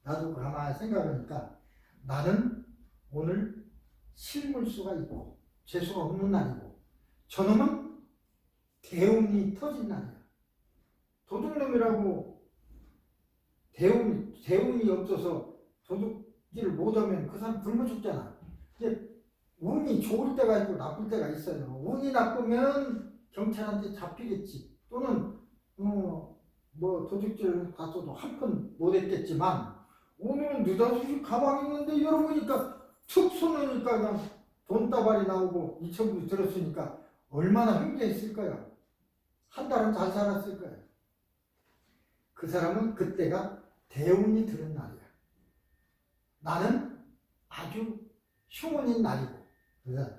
나도 가만히 생각하니까 나는 오늘 실물수가 있고 재수가 없는 날이고 저놈은 대운이 터진 날이야. 도둑놈이라고 대운이 없어서 도둑질을 못하면 그 사람 굶어 죽잖아. 근데 운이 좋을 때가 있고 나쁠 때가 있어요. 운이 나쁘면 경찰한테 잡히겠지. 또는 뭐 도둑질 가서도 한 푼 못했겠지만 오늘은 느닷없이 가만히 있는데 열어보니까 툭 쏘니까 그냥 돈다발이 나오고 2,000불이 들었으니까 얼마나 행복했을 거야. 한 달은 잘 살았을 거야. 그 사람은 그때가 대운이 들은 날이야. 나는 아주 흉운인 날이고. 그래서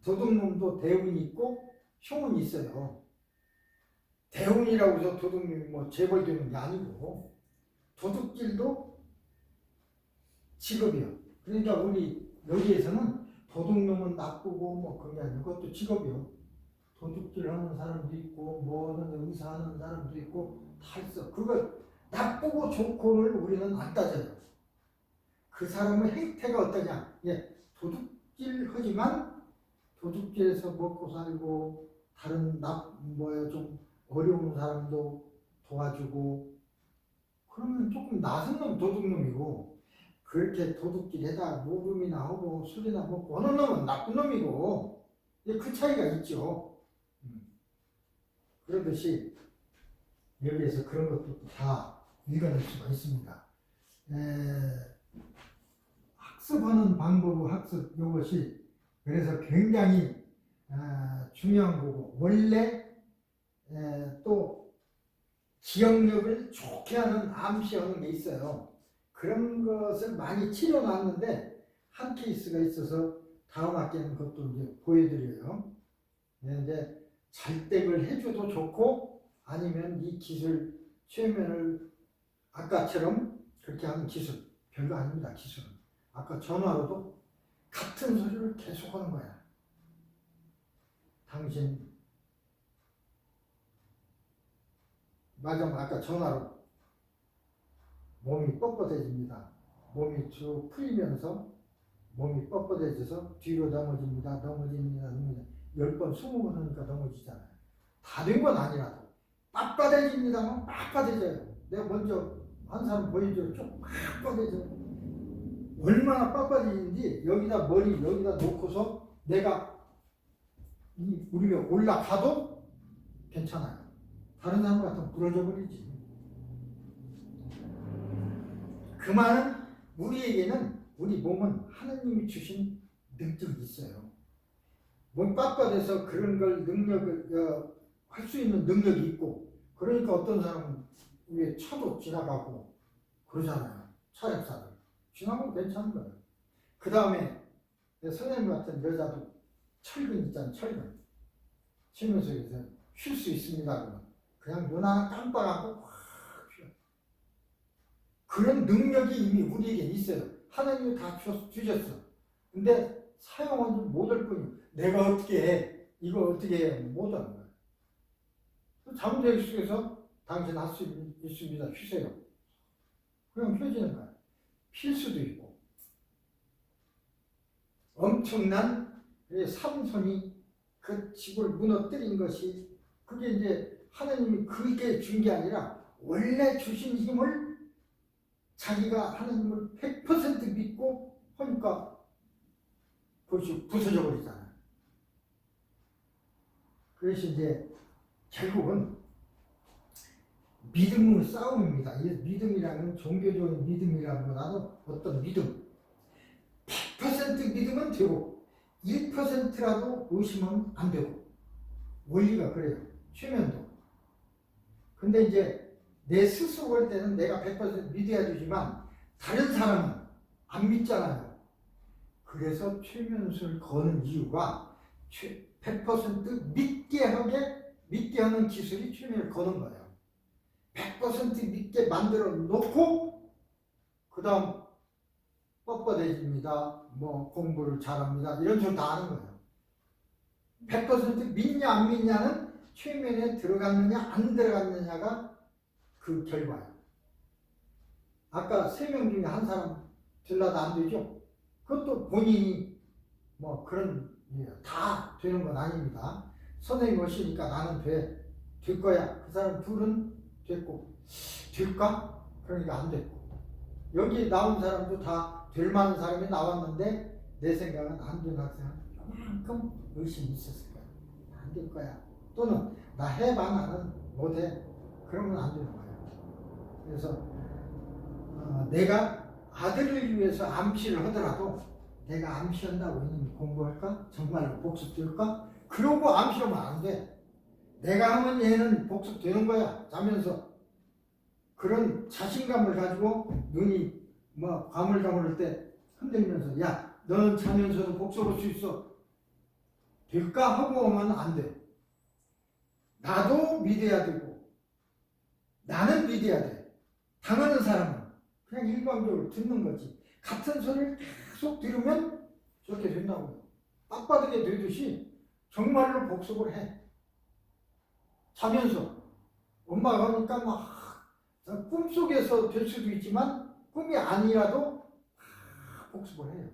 도둑놈도 대운이 있고 흉운이 있어요. 대운이라고 해서 도둑놈이 뭐 재벌되는 게 아니고 도둑질도 직업이요. 그러니까 우리 여기에서는 도둑놈은 나쁘고 뭐 그런 게 아니고 그것도 직업이요. 도둑질 하는 사람도 있고 뭐 하는 의사 하는 사람도 있고 다 있어. 그거 나쁘고 좋고를 우리는 안 따져요. 그 사람의 행태가 어떠냐. 예, 도둑질 하지만 도둑질에서 먹고 살고 다른 좀 어려운 사람도 도와주고 그러면 조금 나선 놈 도둑놈이고 그렇게 도둑질에다 모금이나 하고 술이나 먹고 어느 놈은 나쁜 놈이고 그 차이가 있죠. 그러듯이 여기에서 그런 것도 다 읽어낼 수가 있습니다. 학습하는 방법의 학습 이것이 그래서 굉장히 중요한 거고 원래 또 기억력을 좋게 하는 암시하는 게 있어요. 그런 것을 많이 치료놨는데 한 케이스가 있어서 다음 학기에는 그것도 이제 보여드려요. 이제 잘댁을 해줘도 좋고 아니면 이 기술 최면을 아까처럼 그렇게 하는 기술 별거 아닙니다. 기술은 아까 전화로도 같은 소리를 계속하는 거야. 당신 맞아 아까 전화로 몸이 뻣뻣해집니다. 몸이 쭉 풀리면서 몸이 뻣뻣해져서 뒤로 넘어집니다. 10번, 20번 하니까 넘어지잖아요. 다 된 건 아니라도 빳빳해집니다만 빳빳해져요. 내가 먼저 한 사람 보여줘. 좀 빳빳해져요. 얼마나 빳빳해지는지 여기다 머리 여기다 놓고서 내가 우리가 올라가도 괜찮아요. 다른 사람 같으면 부러져 버리지. 그 말은 우리에게는 우리 몸은 하나님이 주신 능력이 있어요. 몸 빳빳해서 그런 걸 능력을 할 수 있는 능력이 있고 그러니까 어떤 사람은 위에 차도 지나가고 그러잖아요. 차력사들 지나가면 괜찮은 거예요. 그 다음에 선생님 같은 여자도 철근 있잖아요. 철근 치면서 쉴 수 있습니다. 그러면 그냥 눈 하나 깜빡하고 확 쉬어. 그런 능력이 이미 우리에게 있어요. 하나님이 다 주셨어. 근데 사용하지 못할 뿐이에요. 내가 어떻게 해? 이거 어떻게 해? 못하는 거예요. 잠자리 속에서 당신 할 수 있습니다. 쉬세요. 그냥 펴지는 거예요. 필 수도 있고. 엄청난 삼손이 그 집을 무너뜨린 것이 그게 이제 하나님이 그게 준 게 아니라 원래 주신 힘을 자기가 하나님을 100% 믿고 하니까 그것이 부서져 버리잖아요. 그래서 이제 결국은 믿음의 싸움입니다. 이 믿음이라는 종교적인 믿음이라보다는 어떤 믿음 100% 믿으면 되고 1%라도 의심하면 안 되고 원리가 그래요. 최면도. 근데 이제 내 스스로 할 때는 내가 100% 믿어야 되지만 다른 사람은 안 믿잖아요. 그래서 최면수를 거는 이유가 100% 믿게 하는 기술이 최면을 거는 거예요. 100% 믿게 만들어 놓고 그 다음 뻣뻣해집니다. 뭐 공부를 잘합니다. 이런 식으로 다 하는 거예요. 100% 믿냐 안 믿냐는 최면에 들어갔느냐 안 들어갔느냐가 그 결과예요. 아까 3명 중에 한 사람 들라도 안 되죠? 그것도 본인이 뭐 그런 예, 다 되는 건 아닙니다. 선생님이 오시니까 나는 될 거야. 그 사람 둘은 됐고, 될까? 그러니까 안 됐고. 여기 나온 사람도 다 될 만한 사람이 나왔는데 내 생각은 안 된 학생은 그만큼 의심이 있었을 거야. 안 될 거야. 또는 나 해봐 나는 못해. 그러면 안 되는 거예요. 그래서 내가 아들을 위해서 암시를 하더라도 내가 암시한다고 이놈이 공부할까? 정말로 복습될까? 그러고 암시하면 안 돼. 내가 하면 얘는 복습되는 거야. 자면서 그런 자신감을 가지고 눈이 뭐 가물가물할 때 흔들면서 야 너는 자면서도 복습할 수 있어. 될까? 하고 오면 안 돼. 나도 믿어야 되고 나는 믿어야 돼. 당하는 사람은 그냥 일방적으로 듣는 거지. 같은 소리를 계속 들으면 저렇게 된다고요. 빡빠르게 되듯이 정말로 복습을 해. 자면서 엄마가 하니까 막 꿈속에서 될 수도 있지만 꿈이 아니라도 복습을 해요.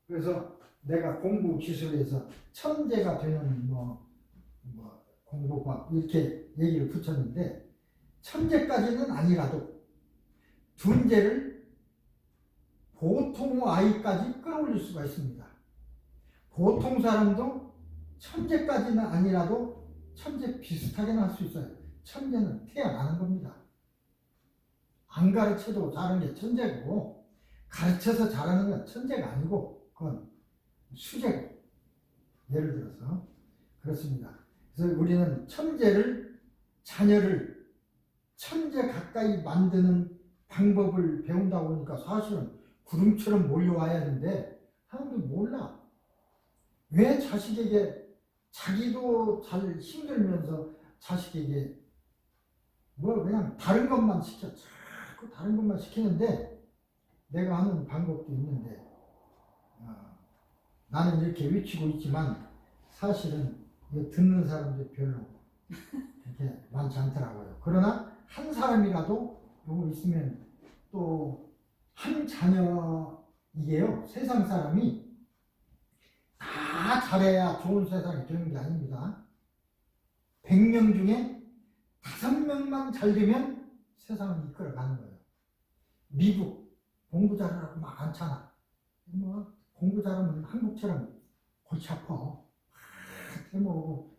그래서 내가 공부 기술에서 천재가 되는 공부법 이렇게 얘기를 붙였는데 천재까지는 아니라도 둔재를 보통 아이까지 끌어올릴 수가 있습니다. 보통 사람도 천재까지는 아니라도 천재 비슷하게는 할 수 있어요. 천재는 태어나는 겁니다. 안 가르쳐도 잘하는 게 천재고 가르쳐서 잘하는 건 천재가 아니고 그건 수재고 예를 들어서 그렇습니다. 그래서 우리는 자녀를 천재 가까이 만드는 방법을 배운다고 하니까 사실은 구름처럼 몰려와야 하는데 사람들이 몰라. 왜 자식에게 자기도 잘 힘들면서 자식에게 그냥 다른 것만 시켜. 자꾸 다른 것만 시키는데 내가 하는 방법도 있는데 나는 이렇게 외치고 있지만 사실은 이거 듣는 사람들이 별로 이렇게 많지 않더라고요. 그러나 한 사람이라도 요거 있으면 또 한 자녀이게요. 세상 사람이 다 잘해야 좋은 세상이 되는 게 아닙니다. 100명 중에 5명만 잘 되면 세상을 이끌어가는 거예요. 미국 공부 잘하라고 막 많잖아. 공부 잘하면 한국처럼 골치 아파.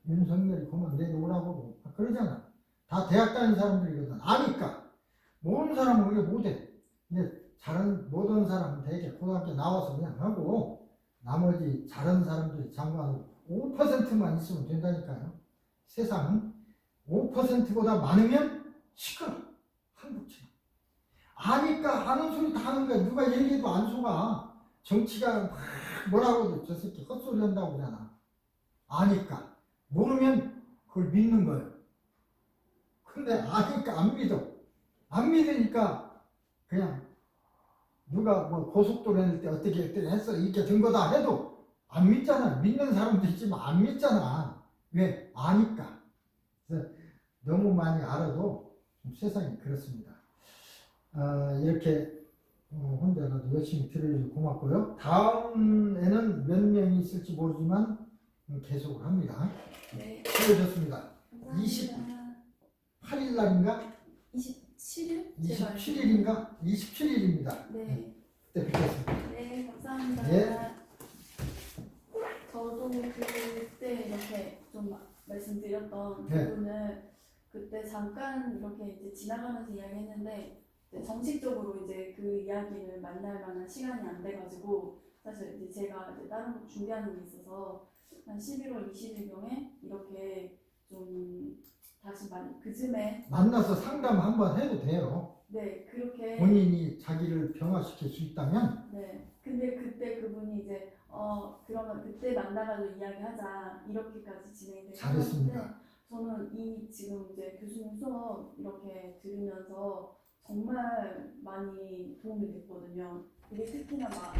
윤석열이 그만 내려오라고 그러잖아. 다 대학 다니는 사람들이거든. 아니까 모르는 사람은 그게 못해. 잘하는 모든 사람은 대개 고등학교 나와서 그냥 하고 나머지 잘하는 사람들이 장관 5%만 있으면 된다니까요. 세상은 5%보다 많으면 시끄러. 한국처럼. 아니까 아는 소리 다 하는 거야. 누가 얘기해도 안 속아. 정치가 막 뭐라고 해도 저 새끼 헛소리 한다고 하잖아. 아니까. 모르면 그걸 믿는 거예요. 근데 아니까 안 믿어. 안 믿으니까 그냥 누가 고속도로 했을 때 어떻게 했어 이렇게 된 거다 해도 안 믿잖아. 믿는 사람도 있지만 안 믿잖아. 왜? 아니까. 그래서 너무 많이 알아도 세상이 그렇습니다. 이렇게 혼자라도 열심히 들어주셔서 고맙고요. 다음에는 몇 명이 있을지 모르지만 계속 합니다. 네. 수고하셨습니다. 감사합니다. 28일 날인가? 27일? 27일인가? 27일입니다. 네. 그때 뵙겠습니다. 네, 감사합니다. 예. 저도 그때 이렇게 좀 말씀드렸던 네. 부분을 그때 잠깐 이렇게 이제 지나가면서 이야기했는데 정식적으로 이제 그 이야기를 만날 만한 시간이 안 돼가지고 사실 이제 제가 이제 다른 거 준비하는 게 있어서 한 11월 20일경에 이렇게 좀 다시 그쯤에 만나서 상담 한번 해도 돼요. 네 그렇게 본인이 자기를 병화시킬 수 있다면. 네 근데 그때 그분이 이제 그러면 그때 만나가지고 이야기하자 이렇게까지 진행되고 잘했습니다. 저는 이 지금 이제 교수님 수업 이렇게 들으면서 정말 많이 도움이 됐거든요. 이게 특히나 막